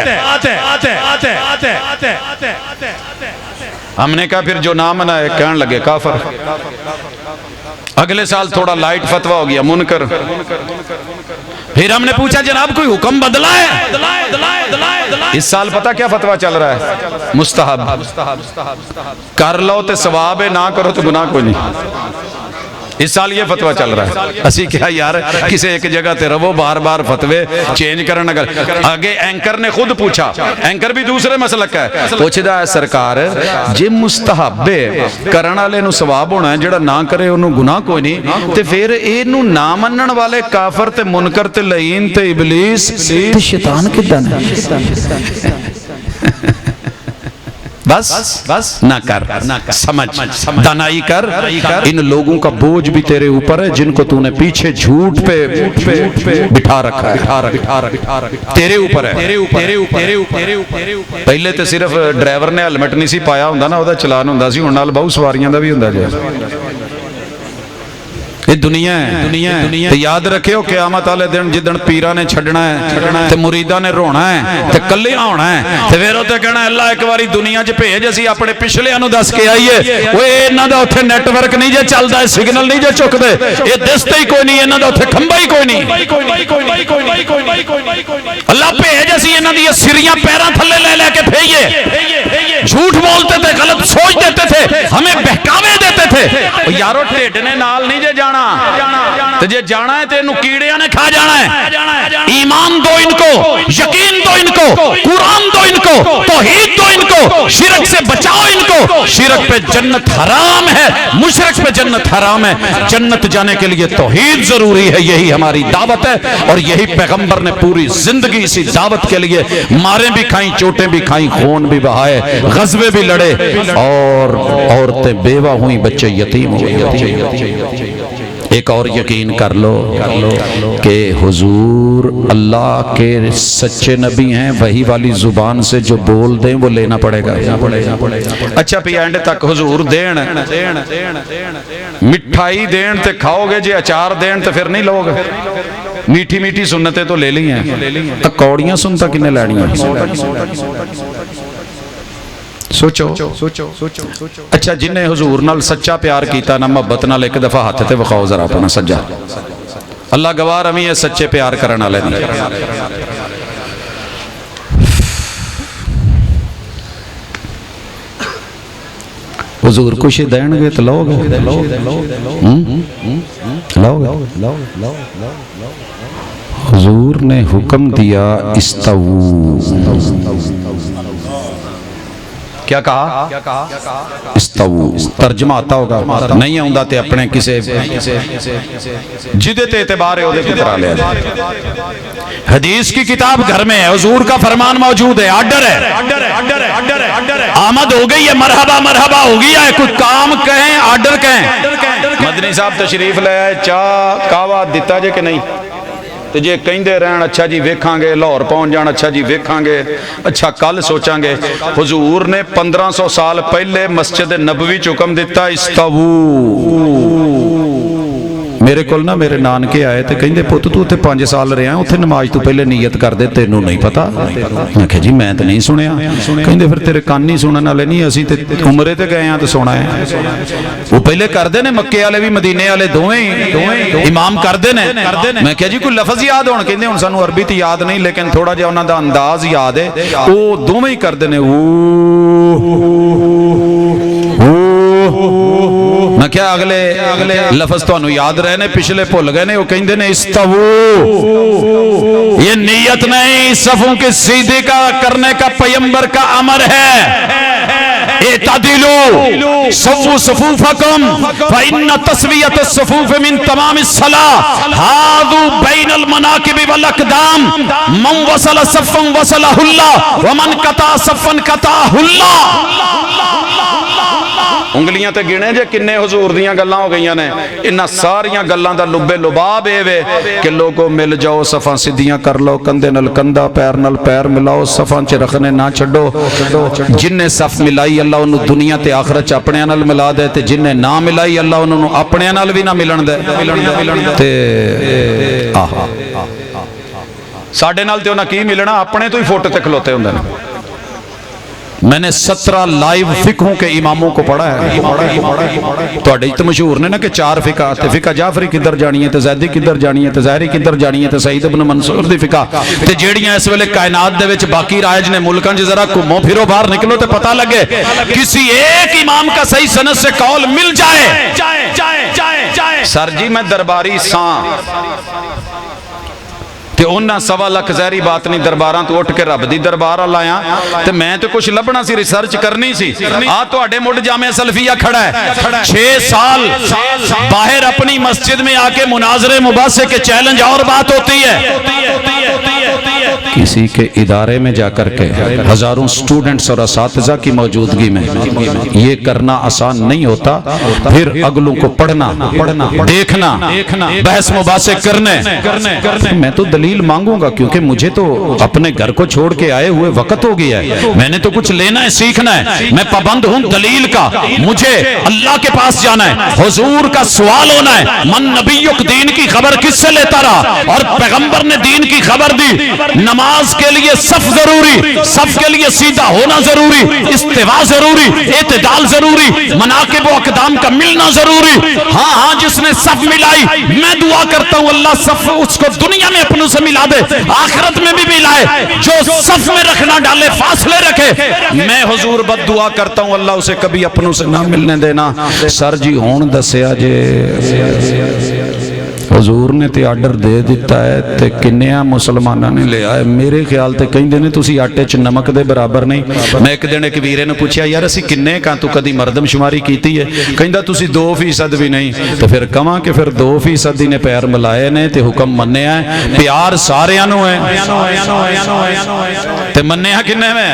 ہم نے کہا پھر جو نہ منائے کہنے لگے کافر. اگلے سال تھوڑا لائٹ فتویٰ ہو گیا منکر. پھر ہم نے پوچھا جناب کوئی حکم بدلا ہے؟ اس سال پتہ کیا فتویٰ چل رہا ہے؟ مستحب. کر لو تے ثواب ہے، نہ کرو تو گناہ کوئی نہیں. اس سال یہ فتویٰ چل رہا ہے. اسی کیا یار کسی ایک جگہ تے رہو، بار بار فتوے چینج کرنا. آگے اینکر نے خود پوچھا، اینکر بھی دوسرے مسلک کا ہے، پوچھدا ہے سرکار جے مستحب ہے کرن والے نو ثواب ہونا ہے، جڑا نہ کرے انہوں گناہ کوئی نہیں، تے پھر اینو نہ منن والے کافر تے منکر تے لعین تے ابلیس تے شیطان کداں ہے؟ بس نہ کر، سمجھ دانائی کر. ان لوگوں کا بوجھ بھی تیرے اوپر ہے جن کو تو نے پیچھے جھوٹ پہ بٹھا رکھا ہے، تیرے اوپر ہے. پہلے تے صرف ڈرائیور نے ہیلمٹ نہیں سی پایا ہوندا نا، او دا چلان ہوندا سی، ہن نال بہت سواریاں دا بھی ہوندا جے. یہ دنیا ہے. یاد رکھیو قیامت والے دن جدن پیرا نے چھڈنا ہے تے مریداں نے رونا ہے تے کلے ہونا ہے تے پھر اوتے کہنا اللہ ایک واری دنیا چ بھیج اسی اپنے پچھلیاں نو دس کے آئیے. اوے انہاں دا اوتھے نیٹ ورک نہیں جے چلدا، سگنل نہیں جے چکدے، یہ دستے ہی کوئی نہیں، انہاں دا اوتھے کھمبا ہی کوئی نہیں. اللہ بھیج اسی انہاں دی سریاں پیراں تھلے لے لے کے بھیجیے. جھوٹ بولتے تھے، غلط سوچ دیتے تھے، ہمیں بہکاوے دیتے تھے. یارو ٹھڈ نے نال نہیں جے جانا، تو جے جانا ہے تو انہوں کیڑیاں نے کھا جانا ہے. ایمان دو ان کو، یقین دو ان کو، قرآن دو ان کو، توحید دو ان کو، شرک سے بچاؤ ان کو. شرک پہ جنت حرام ہے، مشرک پہ جنت حرام ہے. جنت جانے کے لیے توحید ضروری ہے، یہی ہماری دعوت ہے. اور یہی پیغمبر نے پوری زندگی اسی دعوت کے لیے ماریں بھی کھائیں، چوٹیں بھی کھائیں، خون بھی بہائے، غزوے بھی لڑے، اور عورتیں بیوہ ہوئیں، بچے یتیم ہوئے. ایک اور یقین کر لو کہ حضور اللہ کے سچے نبی ہیں، وہی والی زبان سے جو بول دیں وہ لینا پڑے گا. اچھا پی اینڈ تک حضور دین مٹھائی دین تے کھاؤ گے، جی اچار دین تے پھر نہیں لو گے. میٹھی میٹھی سنتیں تو لے لی ہیں، کوڑیاں سنتا کنے لینی ہیں؟ سوچو. اچھا جن نے حضور نال سچا پیار کیتا نا محبت نال، ایک دفعہ ہاتھ تے وکھاؤ ذرا اپنا سجا. اللہ گواہ روی ہے سچے پیار کرن والے دی. حضور کچھ دین گے تو لو گے، حضور نے حکم دیا استوو. کیا کہا؟ استوو. ترجمہ آتا ہوگا، نہیں آؤں تے اپنے کسے جدے تے اعتبار ہے اودے کی طرح لے. حدیث کی کتاب گھر میں ہے، حضور کا فرمان موجود ہے، آرڈر ہے، آمد ہو گئی ہے، مرحبا مرحبا ہو گیا ہے. کوئی کام کہیں، آرڈر کہیں. مدنی صاحب تشریف لے آئے، چاہ کعوہ دیتا جے کہ نہیں؟ تو جے کہیں دے رہن اچھا جی ویکھاں گے، لاہور پہنچ جان اچھا جی ویکھاں گے، اچھا کل سوچاں گے. حضور نے 1500 سال پہلے مسجد نبوی حکم دیتا استوو. میرے کول نا میرے نانکے آئے تے کہندے پت تو اتنے 5 سال رہا اتنے نماز تو پہلے نیت کر دے تینوں نہیں پتا میں کہا جی میں تو نہیں سنیا کہندے پھر تیرے کان نہیں سنن والے نہیں اسی تے عمرے تے گئے ہاں تو سونا ہے وہ پہلے کردے نے مکے والے بھی مدینے والے دوویں امام کردے نے میں کہا جی کوئی لفظ یاد ہون کہندے ہن سانو عربی تے یاد نہیں لیکن تھوڑا جہا انہاں دا انداز یاد ہے وہ دوویں ہی کردے نے میں کیا اگلے لفظ تو انہوں یاد رہے نے پچھلے بھول گئے نے وہ کہندے نے استوو یہ نیت نہیں صفوں کے سیدھے کا کرنے کا پیغمبر کا امر ہے اعتدلوا سووا صفوفکم فإن تسویۃ الصفوف من تمام الصلاۃ حاذوا بین المناکب والاقدام من وصل صفا وصلہ اللہ ومن قطع صفا قطعہ اللہ انگلیاں تے گنے جے کنے حضور دیاں گلاں ہو گئیاں نے انہاں ساریاں گلاں دا لبے لباب اے وے کہ لوگوں مل جاؤ صفاں سدھیاں کر لو کندھے نال کندھا پیر نال پیر ملاؤ صفاں چ رکھنے نہ چھڈو جن نے صف ملائی اللہ انہوں دنیا تے آخرت چ اپنے نال ملا دے تے جن نے نہ ملائی اللہ انہوں اپنے نال بھی نہ ملن دے تے ساڈے نال تے انہاں کی ملنا اپنے تو ہی فوٹ تے کھلوتے ہوندے نے میں نے 17 لائیو فقہوں کے اماموں کو پڑھا ہے تو اڈے تو مشہور نے نا کہ 4 فقہ تے فقہ جعفری کدھر جانی ہے تے زیدی کدھر جانی ہے تے ظاہری کدھر جانی ہے تے سعید ابن منصور دی فقہ تے جیڑیاں اس ویلے کائنات دے وچ باقی رائج نے ملکاں وچ ذرا گھومو پھرو باہر نکلو تے پتہ لگے کسی ایک امام کا صحیح سند سے قول مل جائے سر جی میں درباری ساں تے انہاں 1.25 لاکھ ظاہری بات نہیں درباراں تو اٹھ کے رب دی دربار لایا تے میں تے کچھ لبنا سی ریسرچ کرنی سی تواڈے مڈ جامعہ سلفیہ کھڑا ہے 6 سال باہر اپنی مسجد میں آ کے مناظرے مباحثے کے چیلنج اور بات ہوتی ہے کسی کے ادارے میں جا کر کے ہزاروں سٹوڈنٹس اور اساتذہ کی موجودگی میں یہ کرنا آسان نہیں ہوتا پھر اگلوں کو پڑھنا دیکھنا بحث مباحثے کرنے میں تو دلیل مانگوں گا کیونکہ مجھے تو اپنے گھر کو چھوڑ کے آئے ہوئے وقت ہو گیا ہے میں نے تو کچھ لینا ہے سیکھنا ہے میں پابند ہوں دلیل کا مجھے اللہ کے پاس جانا ہے حضور کا سوال ہونا ہے من نبیک دین کی خبر کس سے لیتا رہا اور پیغمبر نے دین کی خبر دی نماز کے لیے صف ضروری صف کے لیے سیدھا ہونا ضروری استوا ضروری اعتدال ضروری مناقب و اقدام کا ملنا ضروری ہاں جس نے صف ملائی میں دعا کرتا ہوں اللہ صف اس کو دنیا میں اپنوں سے ملا دے آخرت میں بھی ملائے جو صف میں رکھنا ڈالے فاصلے رکھے میں حضور بد دعا کرتا ہوں اللہ اسے کبھی اپنوں سے نہ ملنے دینا سر جی ہون دسیا جے حضور نے تے آرڈر دے دیتا ہے تے کنیاں مسلمانہ نے لے آئے میرے خیال تے کہیں دینے تو اسی آٹے چ نمک دے برابر نہیں میں ایک دن ایک ویرے نے پوچھا یار اسی کنے کہاں تو کدی مردم شماری کیتی ہے کہیں دا تسی 2% بھی نہیں تو پھر کہاں کہ پھر 2% نے پیر ملائے نے تے حکم مننے آئے پیار سارے آنو ہے تے مننے ہاں کنے میں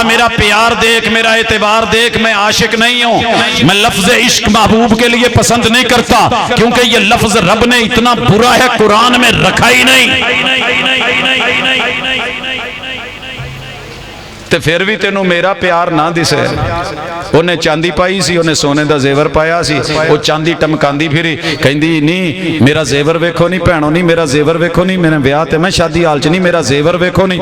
میرا پیار دیکھ میرا اعتبار دیکھ میں عاشق نہیں ہوں میں لفظ عشق محبوب کے لیے پسند نہیں کرتا کیونکہ یہ لفظ رب نے اتنا برا ہے قرآن میں رکھا ہی نہیں تے پھر بھی تینوں میرا پیار نہ دسے انہیں چاندی پائی سی انہیں سونے دا زیور پایا سی وہ چاندی ٹمکاندی پھری کہندی نہیں میرا زیور ویکھو نہیں بھینو نہیں میرا زیور ویکھو نہیں میں نے بیاہ تے میں شادی حال چ نہیں میرا زیور ویکھو نہیں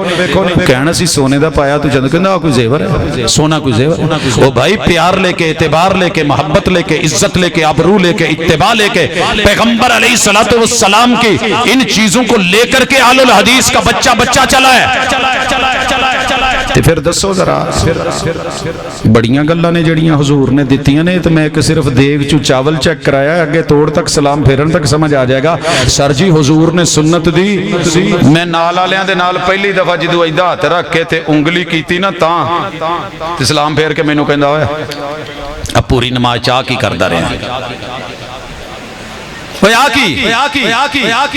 کہنا سی سونے دا پایا تو چند کہندا کوئی زیور ہے سونا کوئی زیور او بھائی پیار لے کے اعتبار لے کے محبت لے کے عزت لے کے ابرو لے کے اتباع لے کے پیغمبر علیہ الصلوۃ والسلام کی ان چیزوں کو لے کر کے اہل الحدیث کا بچہ چلا ہے تے پھر دسو ذرا بڑیاں گلاں نے جڑیاں حضور نے دتیاں نے تے میں ایک صرف دیگ چو چاول چیک کرایا اگے توڑ تک سلام پھیرن تک سمجھ آ جائے گا سر جی حضور نے سنت دی میں نال والیاں دے نال پہلی دفعہ جدوں ایدا ہاتھ رکھ کے تے انگلی کیتی نا تاں تے سلام پھیر کے مینوں کہندا ہوئے اب پوری نماز چاہ کی کردا رہیا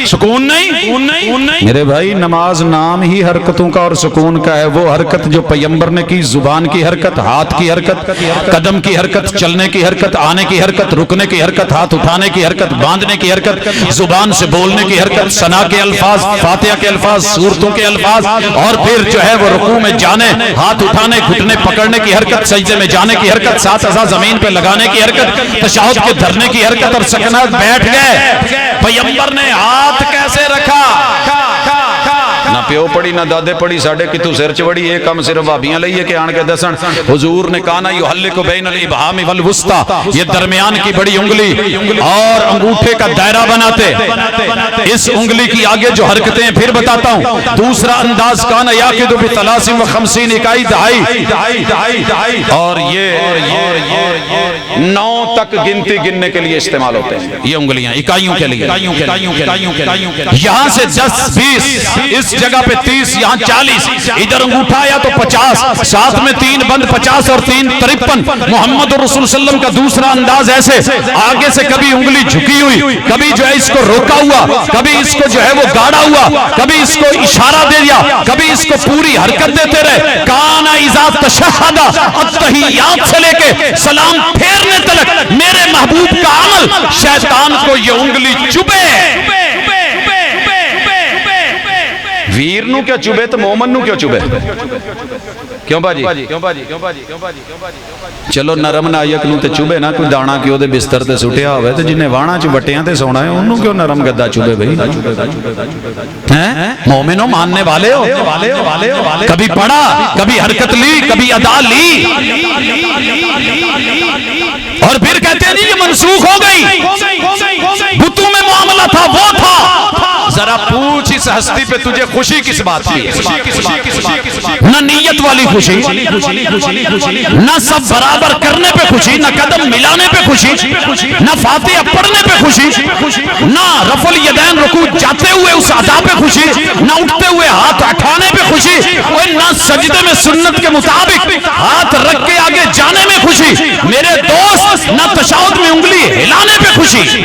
سکون نہیں میرے بھائی، نماز نام ہی حرکتوں کا اور سکون کا ہے۔ وہ حرکت جو پیغمبر نے کی، زبان کی حرکت، ہاتھ کی حرکت، قدم کی حرکت، چلنے کی حرکت، آنے کی حرکت، رکنے کی حرکت، ہاتھ اٹھانے کی حرکت، باندھنے کی حرکت، زبان سے بولنے کی حرکت، ثنا کے الفاظ، فاتحہ کے الفاظ، سورتوں کے الفاظ، اور پھر جو ہے وہ رکوع میں جانے، ہاتھ اٹھانے، گھٹنے پکڑنے کی حرکت، سجدے میں جانے کی حرکت، ساتھ اعضاء زمین پہ لگانے کی حرکت، تشہد کے دھرنے کی حرکت، اور سکنات بیٹھ گئے۔ پیغمبر نے ہاتھ کیسے رکھا؟ نہ پیو پڑی نہ دادے پڑی، ساڑھے کی تو سرچ وڑی، ایک کم صرف وابیاں لئیے کہ آن کے دسن۔ حضور نے کہا نا یحلق بین الابہام والوسطی، یہ درمیان کی بڑی انگلی اور انگوٹھے کا دائرہ بناتے، اس انگلی کی آگے جو حرکتیں پھر بتاتا ہوں۔ دوسرا انداز کانا یاقد بثلاث و خمسین اکائی دہائی، اور یہ 9 تک گنتی گننے کے لیے استعمال ہوتے ہیں، یہ انگلیاں اکائیوں کے لیے۔ یہاں سے 10 20، اس جگہ پہ 30، یہاں 40، ادھر انگوٹھا یا تو 50، ساتھ میں 3 بند 50 اور 3 53۔ محمد رسول صلی اللہ علیہ وسلم کا دوسرا انداز ایسے، آگے سے کبھی انگلی جھکی ہوئی، کبھی جو ہے اس کو روکا ہوا، کبھی اس کو جو ہے وہ گاڑا ہوا، کبھی اس کو اشارہ دے دیا، کبھی اس کو پوری حرکت دیتے رہے۔ کانا اذا تشہد، التحیات سے لے کے سلام پھیرنے تلک میرے محبوب کا عمل شیطان کو یہ انگلی چبے۔ ویر نو کیا چوبے تو مومن نو کیا چوبے؟ کیوں باجی؟ چلو نرم نائک نو تے چوبے نا، کوئی دانا کیوں دے بستر تے سٹیا ہوئے، تو جنہیں وانا چ وٹیاں تے سونا ہے انہوں کیوں نرم گدہ چوبے بھئی؟ مومنوں ماننے والے ہو، کبھی پڑھا، کبھی حرکت لی، کبھی ادا لی، اور پھر کہتے ہیں یہ منسوخ ہو گئی، بتوں میں معاملہ تھا وہ تھا۔ ذرا پوچھ اس ہستی پہ تجھے خوشی کس بات کی؟ نہ نیت والی خوشی، نہ سب برابر کرنے پہ خوشی، نہ قدم ملانے پہ خوشی، نہ فاتحہ پڑھنے پہ خوشی، نہ رفع الیدین رکوع جاتے ہوئے اس ادا پہ خوشی، نہ اٹھتے ہوئے ہاتھ اٹھانے پہ خوشی، اور نہ سجدے میں سنت کے مطابق ہاتھ رکھ کے آگے جانے میں خوشی۔ میرے دوست، نہ تشہد میں انگلی ہلانے پہ خوشی،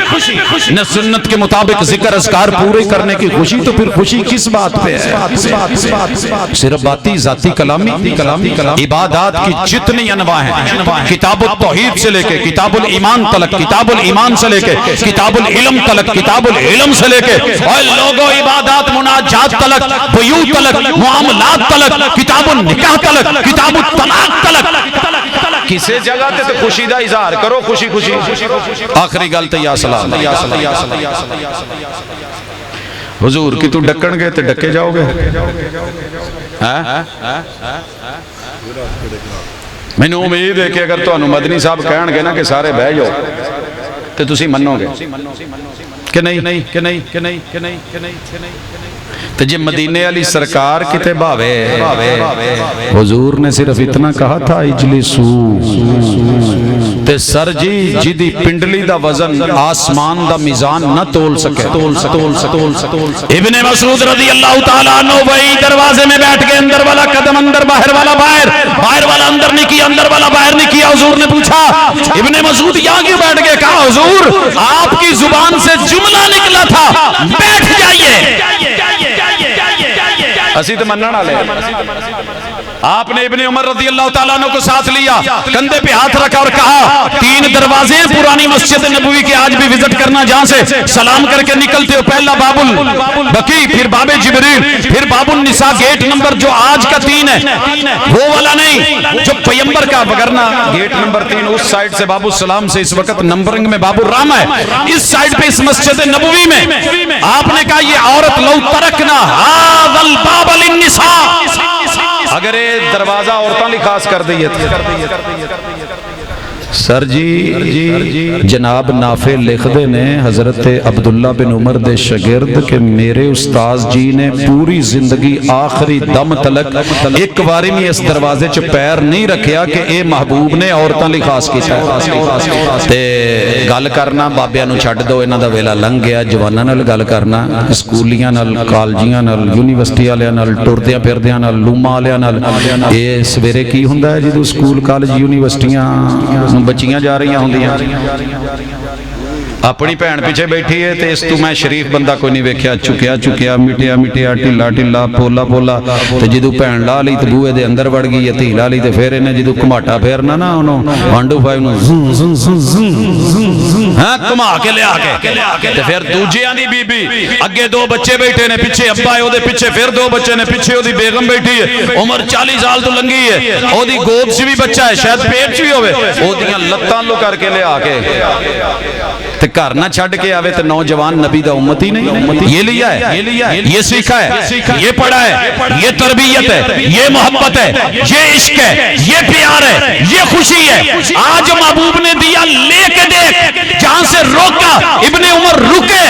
نہ سنت کے مطابق ذکر اذکار پورے کرنے کی خوشی، تو پھر خوشی کس بات پہ ہے؟ صرف باتی ذاتی کلامی عبادات کی جتنی انواع ہیں، کتاب التوحید سے لے کے کتاب الایمان تلک، کتاب الایمان سے لے کے کتاب العلم تلک، کتاب العلم سے لے کے اور لوگوں عبادات مناجات تلک، بیوع تلک، معاملات تلک، کتاب النکاح تلک، کتاب الطلاق تلک، کسے جگہ تے تو خوشی دا اظہار کرو، خوشی خوشی۔ آخری گل تے یا سلام، حضور کی تو ڈکن گئے تے ڈکے جاؤ گے؟ میں نے امید ہے کہ اگر تو مدنی صاحب کہن گے نا کہ سارے بہ جاؤ تے تسی منو گے کہ نہیں؟ تو جی مدینے علی سرکار کتے باوے، حضور نے صرف اتنا کہا تھا اجلسو، تے سر جی جدی پنڈلی دا وزن آسمان دا میزان نہ تول سکے۔ ابن مسعود رضی اللہ تعالیٰ عنہ وہی دروازے میں بیٹھ کے اندر والا قدم اندر، باہر والا باہر، باہر والا اندر نہیں کیا، اندر والا باہر نہیں کیا۔ حضور نے پوچھا ابن مسعود یہاں کیوں بیٹھ گئے؟ کہا حضور آپ کی زبان سے جملہ نکلا تھا بیٹھ جائیے۔ اسی تو منن والے، آپ نے ابن عمر رضی اللہ تعالیٰ عنہ کو ساتھ لیا، کندھے پہ ہاتھ رکھا اور کہا 3 دروازے ہیں پرانی مسجد نبوی کے، آج بھی وزٹ کرنا، جہاں سے سلام کر کے نکلتے ہو، پہلا باب البقیع، پھر باب جبریل، پھر باب النساء، گیٹ نمبر جو آج کا 3 ہے وہ والا نہیں جو پیغمبر کا، وگرنہ گیٹ نمبر 3 اس سائیڈ سے باب السلام سے اس وقت نمبرنگ میں باب الرحمہ ہے، اس سائیڈ پہ اس مسجد نبوی میں آپ نے کہا یہ عورت لو ترکنا ھذا الباب للنساء، اگر یہ دروازہ عورتاں لی خاص کر دیئے تھے۔ سر جی جناب نافع لکھ دے نے حضرت عبداللہ بن عمر دے شگرد کہ میرے استاذ جی نے پوری زندگی آخری دم تلک ایک باری میں اس دروازے چ پیر نہیں رکھیا کہ اے محبوب نے عورتاں لی خاص کیتا ہے۔ تے گل کرنا بابیاں نو چھڈ دو، انہاں دا ویلا لنگ گیا، جواناں نال گل کرنا، اسکولیاں نال، کالجیاں نال، یونیورسٹی والےاں نال، ٹردیاں پھردیاں نال، لوما والےاں نال۔ اے سویرے کی ہوندا ہے جدوں اسکول کالج یونیورسٹیاں بچیاں جا رہی ہوں اپنی بھن پیچھے بیٹھی ہے تے اس تو میں شریف بندہ کوئی نہیں ویکھیا چکیا مٹیا ٹھلا پولا تے جدوں بھن لا لی تے بوئے دے اندر وڑ گئی تی لا لی تے پھر انہیں جدوں کماٹا پھیرنا نا انہوں 125 نو ہاں کما کے لے آکے تے پھر دوجیاں دی بی بی اگے 2 بچے بیٹھے نے پیچھے ابا ہے او دے پیچھے پھر 2 بچے نے پیچھے او دی بیگم بیٹھی ہے عمر 40 سال تو لنگی ہے او دی گود سے بھی بچہ ہے شاید پیٹ سے بھی ہوئے او دیاں لتاں لو کر کے لے آکے تے گھر نہ چھڑ کے آوے تے نوجوان نبی دا امتی نہیں یہ لیا ہے یہ سیکھا ہے یہ پڑھا ہے یہ تربیت ہے یہ محبت ہے یہ عشق ہے یہ پیار ہے یہ خوشی ہے آج محبوب نے دیا لے کے دیکھ جہاں سے روکا ابن عمر رکے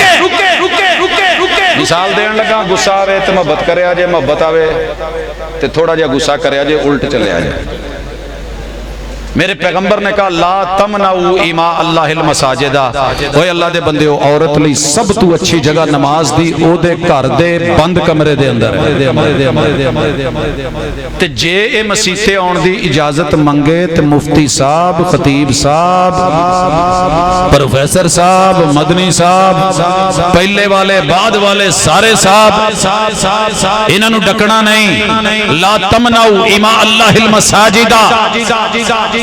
مثال دین لگا غصہ آوے تے محبت کرے آجے محبت آوے تے تھوڑا جا غصہ کرے آجے الٹ چلے آجے میرے پیغمبر نے کہا لا تمنعوا اماء اللہ المساجدہ اوے اللہ دے بندے عورت لئی سب تو اچھی جگہ نماز دی او دے گھر دے بند کمرے دے اندر تے جے اے مسیتے آن دی اجازت منگے تے مفتی صاحب خطیب صاحب پروفیسر صاحب مدنی صاحب پہلے والے بعد والے سارے صاحب انہاں نو ڈکنا نہیں لا تمنعوا اماء اللہ المساجدہ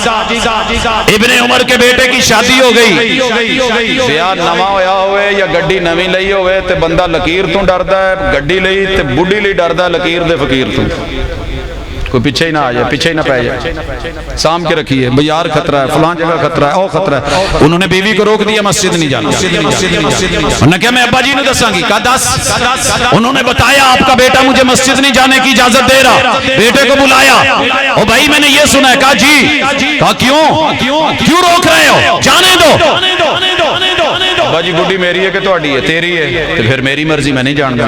ابن عمر کے بیٹے کی شادی ہو گئی بیاہ نواں ہویا ہوئے یا گڈی نویں لئی ہوئے تے بندہ لکیر تو ڈردا ہے گڈی لئی تے بڈھی لئی ڈردا ہے لکیر دے فقیر تو کوئی پیچھے ہی نہ آ جائے پیچھے ہی نہ پہ جائے سام کے رکھیے بیار خطرہ ہے فلان جگہ خطرہ ہے او خطرہ ہے انہوں نے بیوی کو روک دیا مسجد نہیں جانا انہوں نے کہا میں ابا جی نے دساں گی کہا دس انہوں نے بتایا آپ کا بیٹا مجھے مسجد نہیں جانے کی اجازت دے رہا بیٹے کو بلایا او بھائی میں نے یہ سنا ہے کہا جی کہا کیوں روک رہے ہو جانے دو ابا جی بڈھی میری ہے کہ تہاڈی ہے تیری ہے تو پھر میری مرضی میں نہیں جان گا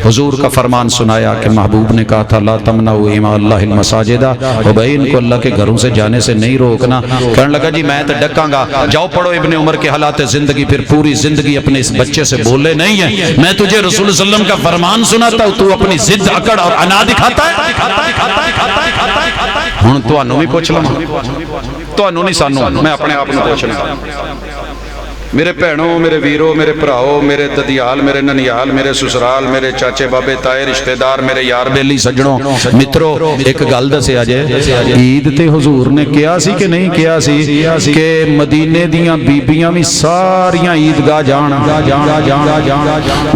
حضور کا فرمان سنایا کہ محبوب نے کہا تھا لا تمنعوا اماء اللہ المساجدہ او بھائی ان کو اللہ کے گھروں سے جانے سے نہیں روکنا کہنے لگا جی میں تو ڈکاں گا جاؤ پڑھو ابن عمر کے حالات زندگی پھر پوری زندگی اپنے اس بچے سے بولے نہیں ہے میں تجھے رسول صلی اللہ علیہ وسلم کا فرمان سناتا ہوں تو اپنی ضد اکڑ اور انا دکھاتا ہے ہن تانوں بھی پوچھ لواں تانوں نہیں سانوں میں اپنے آپ نوں پوچھنا میرے بھینوں میرے ویروں میرے بھراؤ میرے ددیال میرے ننیال میرے سسرال میرے چاچے بابے تائے رشتہ دار میرے یار بیلی سجنوں مترو ایک گل دسیا جے عید تے حضور نے کیا سی کہ نہیں کیا سی کہ مدینے دیاں بیبیاں بھی ساریاں عیدگاہ جان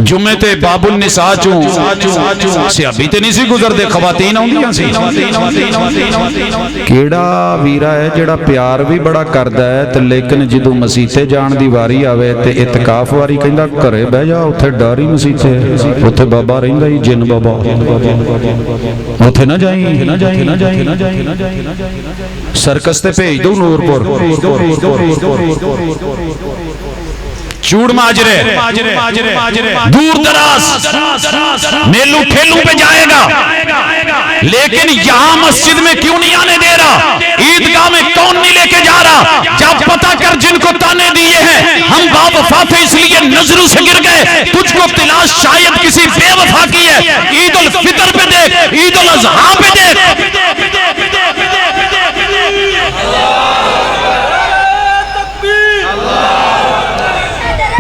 جمعے تے باب النساء چوں سیابی تے نہیں سی گزر دے خواتین ہوندیاں سی کیڑا ویرا ہے جڑا پیار بھی بڑا کردا ہے تے لیکن جدوں مسیتے جان دی واری آوے تے اعتکاف واری کہندا گھرے بہ جا اوتھے ڈر ہی مسیتے اوتھے بابا رہندا ہی جن بابا اوتھے نہ جائیں سرکس تے بھیج دو نور پور چوڑ ماجرے دور دراز میلوں ٹھیلوں پہ جائے گا لیکن یہاں مسجد میں کیوں نہیں آنے دے رہا عیدگاہ میں کون نہیں لے کے جا رہا جب پتہ کر جن کو تانے دیے ہیں ہم با وفا تھے اس لیے نظروں سے گر گئے تجھ کو تلاش شاید کسی بے وفا کی ہے عید الفطر پہ دیکھ عید الاضحیٰ پہ دیکھ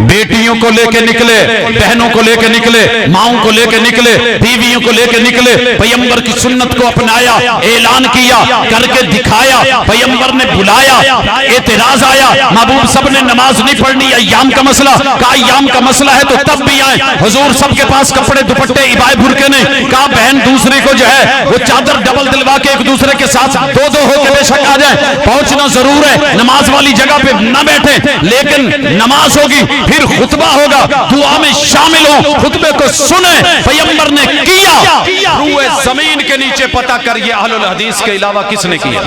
بیٹیوں کو لے کے نکلے بہنوں کو لے کے نکلے ماؤں کو لے کے نکلے بیویوں کو لے کے نکلے پیغمبر کی سنت کو اپنایا اعلان کیا کر کے دکھایا پیغمبر نے بلایا اعتراض آیا محبوب سب نے نماز نہیں پڑھنی ایام کا مسئلہ کہا ایام کا مسئلہ ہے تو تب بھی آئیں حضور سب کے پاس کپڑے دوپٹے عبائے بھرکے نہیں کہا بہن دوسری کو جو ہے وہ چادر ڈبل دلوا کے ایک دوسرے کے ساتھ دو دو ہو کے بے شک آ جائیں پہنچنا ضرور ہے نماز والی جگہ پہ نہ بیٹھیں لیکن نماز ہوگی پھر خطبہ ہوگا دعا میں شامل ہوں خطبے کو سنیں پیغمبر نے کیا روئے زمین کے نیچے پتہ کر یہ اہل الحدیث کے علاوہ کس نے کیا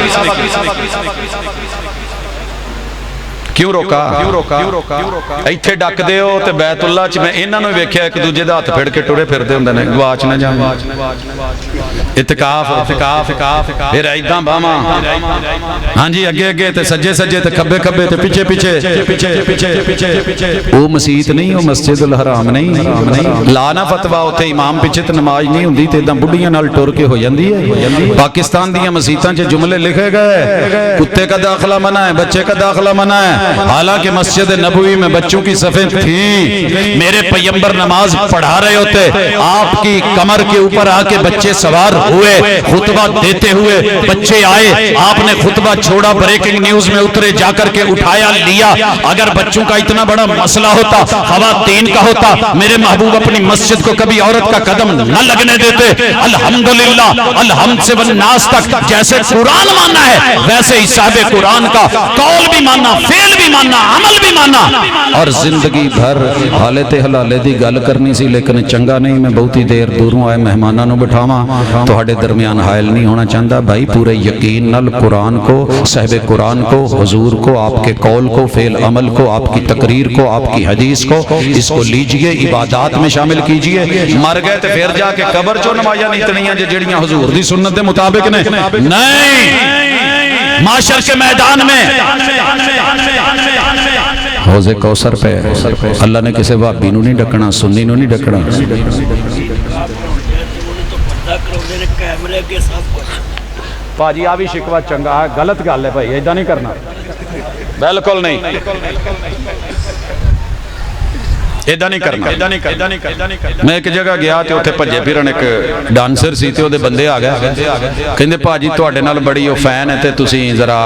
کیوں روکا ایتھے ڈک دے ہو تے بیت اللہ چ میں انہاں نوں ویکھیا ایک دوجے دا ہاتھ پھڑ کے ٹرے پھردے ہوندے نے گواچ نہ جاویں اعتکاف پھر ایداں باواں ہاں جی اگے اگے تے سجے سجے تے کھبے کھبے تے پیچھے پیچھے او مسجد نہیں او مسجد الحرام نہیں لانا فتوا اوتھے امام پیچھے تے نماز نہیں ہوندی تے اداں بڈھیاں نال ٹر کے ہو جاندی ہے پاکستان دیاں مسجداں چ جملے لکھے گئے کتے کا داخلہ منع ہے بچے کا داخلہ منع ہے حالانکہ مسجد نبوی میں بچوں کی صفیں تھیں، میرے پیغمبر نماز پڑھا رہے ہوتے، آپ کی کمر کے اوپر آ کے بچے سوار ہوئے، خطبہ دیتے ہوئے بچے آئے، آپ نے خطبہ چھوڑا، بریکنگ نیوز میں اترے، جا کر کے اٹھایا لیا۔ اگر بچوں کا اتنا بڑا مسئلہ ہوتا، خواتین کا ہوتا، میرے محبوب اپنی مسجد کو کبھی عورت کا قدم نہ لگنے دیتے۔ الحمدللہ، الحمد سے والناس تک جیسے قرآن ماننا ہے ویسے ہی صاحب قرآن کا قول بھی ماننا، فعل بھی ماننا، عمل بھی ماننا، اور زندگی بھر حالت حلالے دی گل کرنی سی، لیکن چنگا نہیں میں بہت ہی دیر دوروں آئے مہمانوں نو بٹھاواں، تہاڈے درمیان حائل نہیں ہونا چاہتا۔ بھائی پورے یقین نال قرآن کو، صاحب قرآن کو، حضور کو، آپ کے قول کو، فعل عمل کو، آپ کی تقریر کو، آپ کی حدیث کو، اس کو لیجئے، عبادات میں شامل کیجئے۔ مر گئے تو پھر جا کے قبر چو نمایاں نیتنیاں جڑیاں حضور دی سنت دے مطابق نے نہیں، معاشر کے میدان میں حوض کوثر پہ اللہ نے کسی وہابی نو نہیں ڈکنا، سنی نو نہیں ڈکنا۔ پاجی آ بھی شکوہ چنگا ہے، غلط گل ہے بھائی، ایدہ نہیں کرنا، بالکل نہیں، ایدہ نہیں کرنا۔ میں ایک جگہ گیا تے اتھے پجے پھرن ایک ڈانسر سی تے او دے بندے آ گئے، کہندے پاجی تواڈے نال بڑی او فین ہے تے تسی ذرا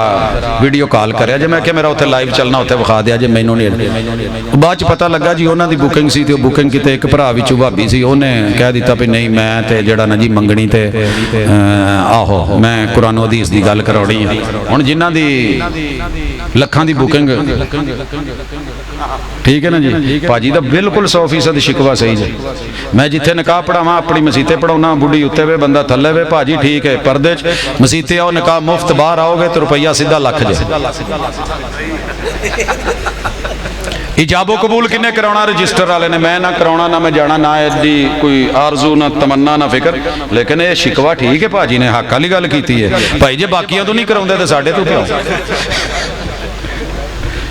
ویڈیو کال کریا جے۔ میں کہ میرا اتھے لائیو چلنا اتھے وکھا دیا جے، مینوں نہیں۔ بعد چ پتہ لگا جی انہاں دی بکنگ سی تے او بکنگ کیتے ایک بھرا وچوں بھابی سی، اونے کہہ دیتا بھی نہیں میں تے جڑا نا جی منگنی تے آہو میں قرآن و حدیث دی گل کراونی ہے۔ ہن جنہاں دی لکھاں دی بکنگ ٹھیک ہے نا جی، پاجی دا بالکل 100% شکوہ صحیح جی۔ میں جتھے نکاح پڑھاواں اپنی مسیتے پڑھاؤنا، بڑھی اتے وے بندہ تھلے وے، پاجی ٹھیک ہے پردے مسیتے آؤ نکاح مفت، باہر آؤ گے تو روپیہ سیدھا لکھ جائے۔ ایجاب و قبول کنے کراؤنا؟ رجسٹر والے نے، میں نہ کراؤنا، نہ میں جانا، نہ ایڈی کوئی آرزو، نہ تمنا، نہ فکر، لیکن یہ شکوہ ٹھیک ہے پاجی نے حق والی گل کیتی ہے۔ بھائی جے باقیاں تو نہیں کراؤندے تے ساڈے تو کراؤ۔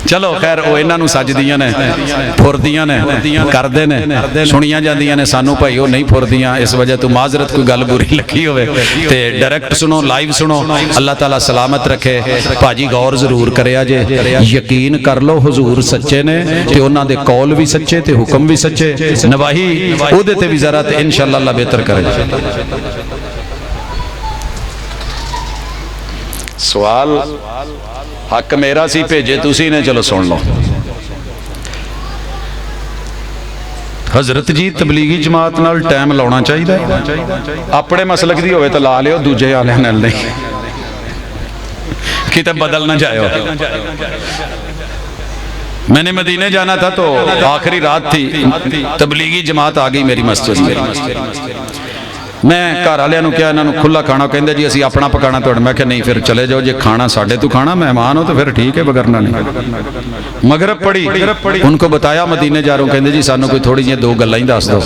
چلو خیر وہ انہاں نو سجدیاں نے، پھردیاں نے، کردے نے، سنیاں جاندیاں نے، سانو بھائی وہ نہیں پھردیاں، اس وجہ تو معذرت کوئی گل بری لگی ہوئے تے ڈائریکٹ سنو، لائیو سنو، اللہ تعالیٰ سلامت رکھے۔ پاجی غور ضرور کریا جے، یقین کر لو حضور سچے نے تے انہاں دے قول بھی سچے تے حکم بھی سچے، نواہی او دے تے بھی ذرا تے انشاءاللہ اللہ بہتر کرے۔ سوال حق میرا سی بھیجے تسی نے، چلو سن لو۔ حضرت جی تبلیغی جماعت نال ٹائم لاؤنا چاہیے، اپنے مسلک دی ہوئے تو لا لیو، دوجے والے نال نہیں، کتے بدل نہ جائے ہو۔ میں نے مدینے جانا تھا تو آخری رات تھی، تبلیغی جماعت آ گئی میری مسجد میں، میں گھر والوں نے کیا انہوں نے کھلا کھانا، کہندے جی اسی اپنا پکانا توڑ، میں کہ نہیں پھر چلے جاؤ، جی کھانا ساڈے تو کھانا، مہمان ہو تو پھر ٹھیک ہے، بگرنا نہیں۔ مغرب پڑی، ان کو بتایا مدینے جا رہا ہوں، کہندے جی سانو کوئی تھوڑی جی دو گلاں ہی دس دو۔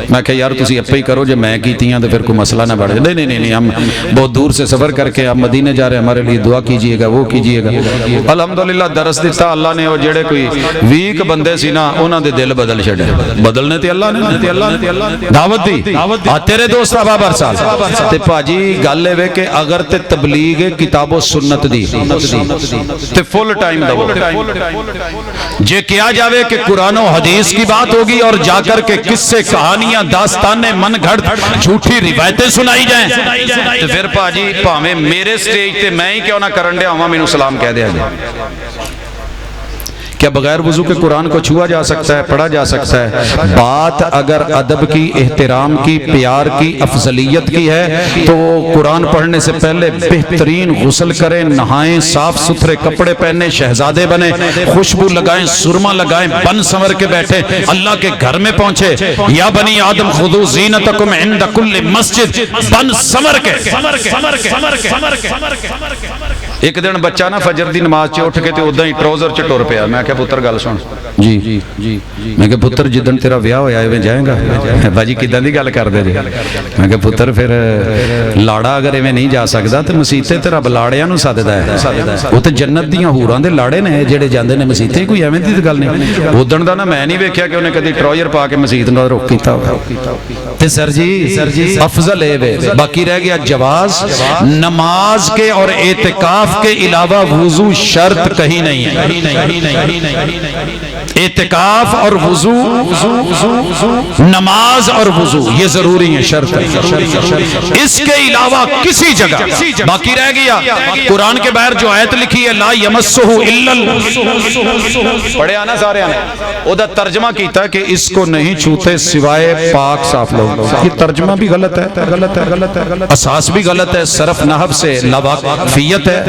میں کہ یار تسی اپے ہی کرو، جی میں کیتیاں تو پھر کوئی مسئلہ نہ بڑھ جائے۔ نہیں، ہم بہت دور سے سفر کر کے ہم مدینے جا رہے ہیں، ہمارے لیے دعا کیجئے گا، وہ کیجئے گا۔ الحمدللہ درس دیتا اللہ نے، وہ جڑے کوئی ویک بندے سی نا انہاں دے دل بدل چھڑے، بدلنے تے اللہ نے دعوت دی، آ تیرے دوست بابر صاحب تے پاجی گل ہے کہ اگر تے تبلیغ کتاب و سنت دی تے فل ٹائم دو، جے کیا جاوے کہ قرآن و حدیث کی بات ہوگی اور جا کر کے قصے کہانیاں داستانیں من گھڑ جھوٹی روایتیں سنائی جائیں تو پھر پاجی پاویں میرے سٹیج تے میں ہی کیوں نہ کرن دیا ہوں، مینوں سلام کہہ دیا جائے۔ کیا بغیر وضو کے قرآن کو چھوا جا سکتا ہے، پڑھا جا سکتا ہے؟ بات اگر ادب کی، احترام کی، پیار کی، افضلیت کی ہے تو قرآن پڑھنے سے پہلے بہترین غسل کریں، نہائیں، صاف ستھرے کپڑے پہنیں، شہزادے بنیں، خوشبو لگائیں، سرما لگائیں، بن سنور کے بیٹھیں، اللہ کے گھر میں پہنچے، یا بنی آدم خذو زینتکم عند کل مسجد، بن سنور کے۔ ایک دن بچہ نا فجر دی نماز چ اٹھ کے تے اوداں ہی ٹراؤزر چ ٹر پیا۔ میں کہ پتر گل سن جی، میں کہ پتر جدن تیرا ویاہ ہویا ایویں جائے گا؟ باجی کداں دی گل کردے جی؟ میں کہ پتر پھر لاڑا اگر ایویں نہیں جا سکدا تے مسیتے تے رب لاڑیاں نو سددا ہے، وہ تے جنت دیاں حوراں دے لاڑے نے جڑے جاندے نے مسیتے، کوئی ایویں دی گل نہیں۔ اودن دا نا میں نہیں ویکھیا کہ انہیں کدی ٹراؤزر پا کے مسجد نو رخ کیتا ہو تے سر جی افضل اے وے۔ باقی رہ گیا جواز، نماز کے اور اعتکاف اعتکاف کے علاوہ وضو شرط کہیں نہیں ہے۔ اعتکاف اور وضو، نماز اور وضو یہ ضروری ہے، شرط ہے۔ اس کے علاوہ کسی جگہ باقی رہ گیا قرآن کے باہر جو آیت لکھی ہے لا یمسہ الا پڑھے آنا سارے آنے او دا ترجمہ کیتا ہے کہ اس کو نہیں چھوتے سوائے پاک صاف لوگ۔ یہ ترجمہ بھی غلط ہے، اساس بھی غلط ہے، صرف نحو سے لاواقفیت ہے۔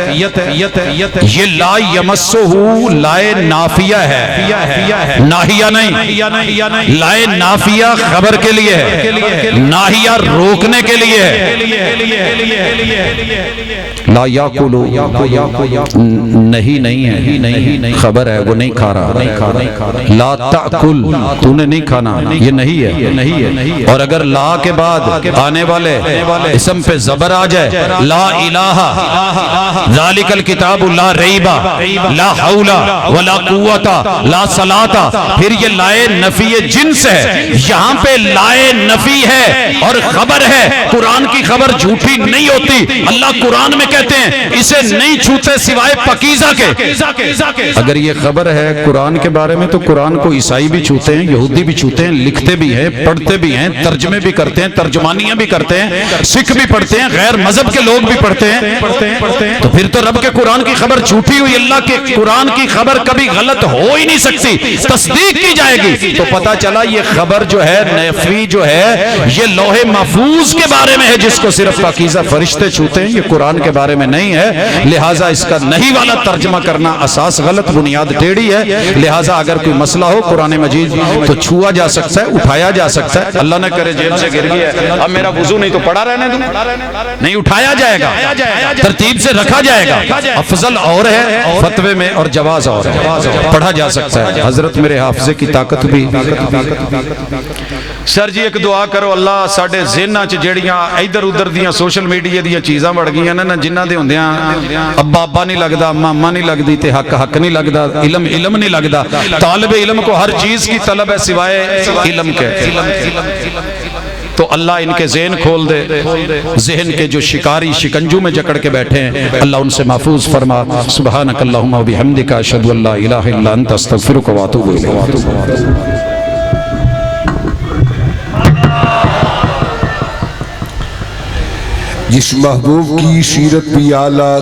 یہ لا یمسہ لائے نافیہ ہے، ناہیہ نہیں۔ لائے نافیہ خبر کے لیے ہے، ناہیہ روکنے کے لیے ہے۔ لا یاکلو نہیں ہے، خبر ہے وہ نہیں کھا رہا۔ لا تأکل تو نے نہیں کھانا، یہ نہیں ہے۔ اور اگر لا کے بعد آنے والے اسم پہ زبر آ جائے لا الہ ذالک الکتاب لا ریبہ لا حول ولا قوت لا صلاۃ، پھر یہ لائے نفی جنس ہے۔ یہاں پہ لائے نفی ہے اور خبر ہے، قرآن کی خبر جھوٹی نہیں ہوتی۔ اللہ قرآن میں کہتے ہیں اسے نہیں چھوتے سوائے پاکیزہ کے۔ اگر یہ خبر ہے قرآن کے بارے میں تو قرآن کو عیسائی بھی چھوتے ہیں، یہودی بھی چھوتے ہیں، لکھتے بھی ہیں، پڑھتے بھی ہیں، ترجمے بھی کرتے ہیں، ترجمانیاں بھی کرتے ہیں، سکھ بھی پڑھتے ہیں، غیر مذہب کے لوگ بھی پڑھتے ہیں۔ تو پھر تو رب کے قرآن کی خبر جھوٹی ہوئی۔ اللہ کے قرآن کی خبر کبھی غلط ہو ہی نہیں سکتی، تصدیق کی جائے گی۔ تو پتہ چلا یہ خبر جو ہے نفی جو ہے یہ لوح محفوظ کے بارے میں ہے، جس کو صرف پاکیزہ فرشتے چھوتے ہیں، یہ قرآن کے بارے میں نہیں ہے۔ لہٰذا اس کا نہیں والا ترجمہ کرنا اساس غلط، بنیاد ٹیڑھی ہے۔ لہٰذا اگر کوئی مسئلہ ہو قرآن مجید تو چھوا جا سکتا ہے، اٹھایا جا سکتا ہے۔ اللہ نہ کرے جیب سے گر گیا ہے، اب میرا وضو نہیں تو پڑا رہنے دوں، نہیں اٹھایا جائے گا، ترتیب سے رکھا جائے گا۔ افضل اور ہے فتوے میں اور جواز اور ہے، پڑھا جا سکتا ہے۔ حضرت میرے حافظے کی طاقت بھی۔ سر جی ایک دعا کرو اللہ ساڈے ذہناں چ جڑیاں ادھر ادھر دیاں سوشل میڈیا دیاں چیزاں بڑھ گئیاں نے جنہاں دے ہوندیاں ابا ابا نہیں لگدا، ماما نہیں لگدی تے حق حق نہیں لگدا، علم علم نہیں لگدا۔ طالب علم کو ہر چیز کی طلب ہے سوائے علم کے۔ تو اللہ ان کے ذہن کھول دے، ذہن کے جو شکاری شکنجو میں جکڑ کے بیٹھے ہیں اللہ ان سے محفوظ فرما۔ سبحانک اللہم و بحمدک اشہد ان لا الہ الا انت استغفرک و اتوب الیک۔ جس محبوب کی سیرت بھی اعلیٰ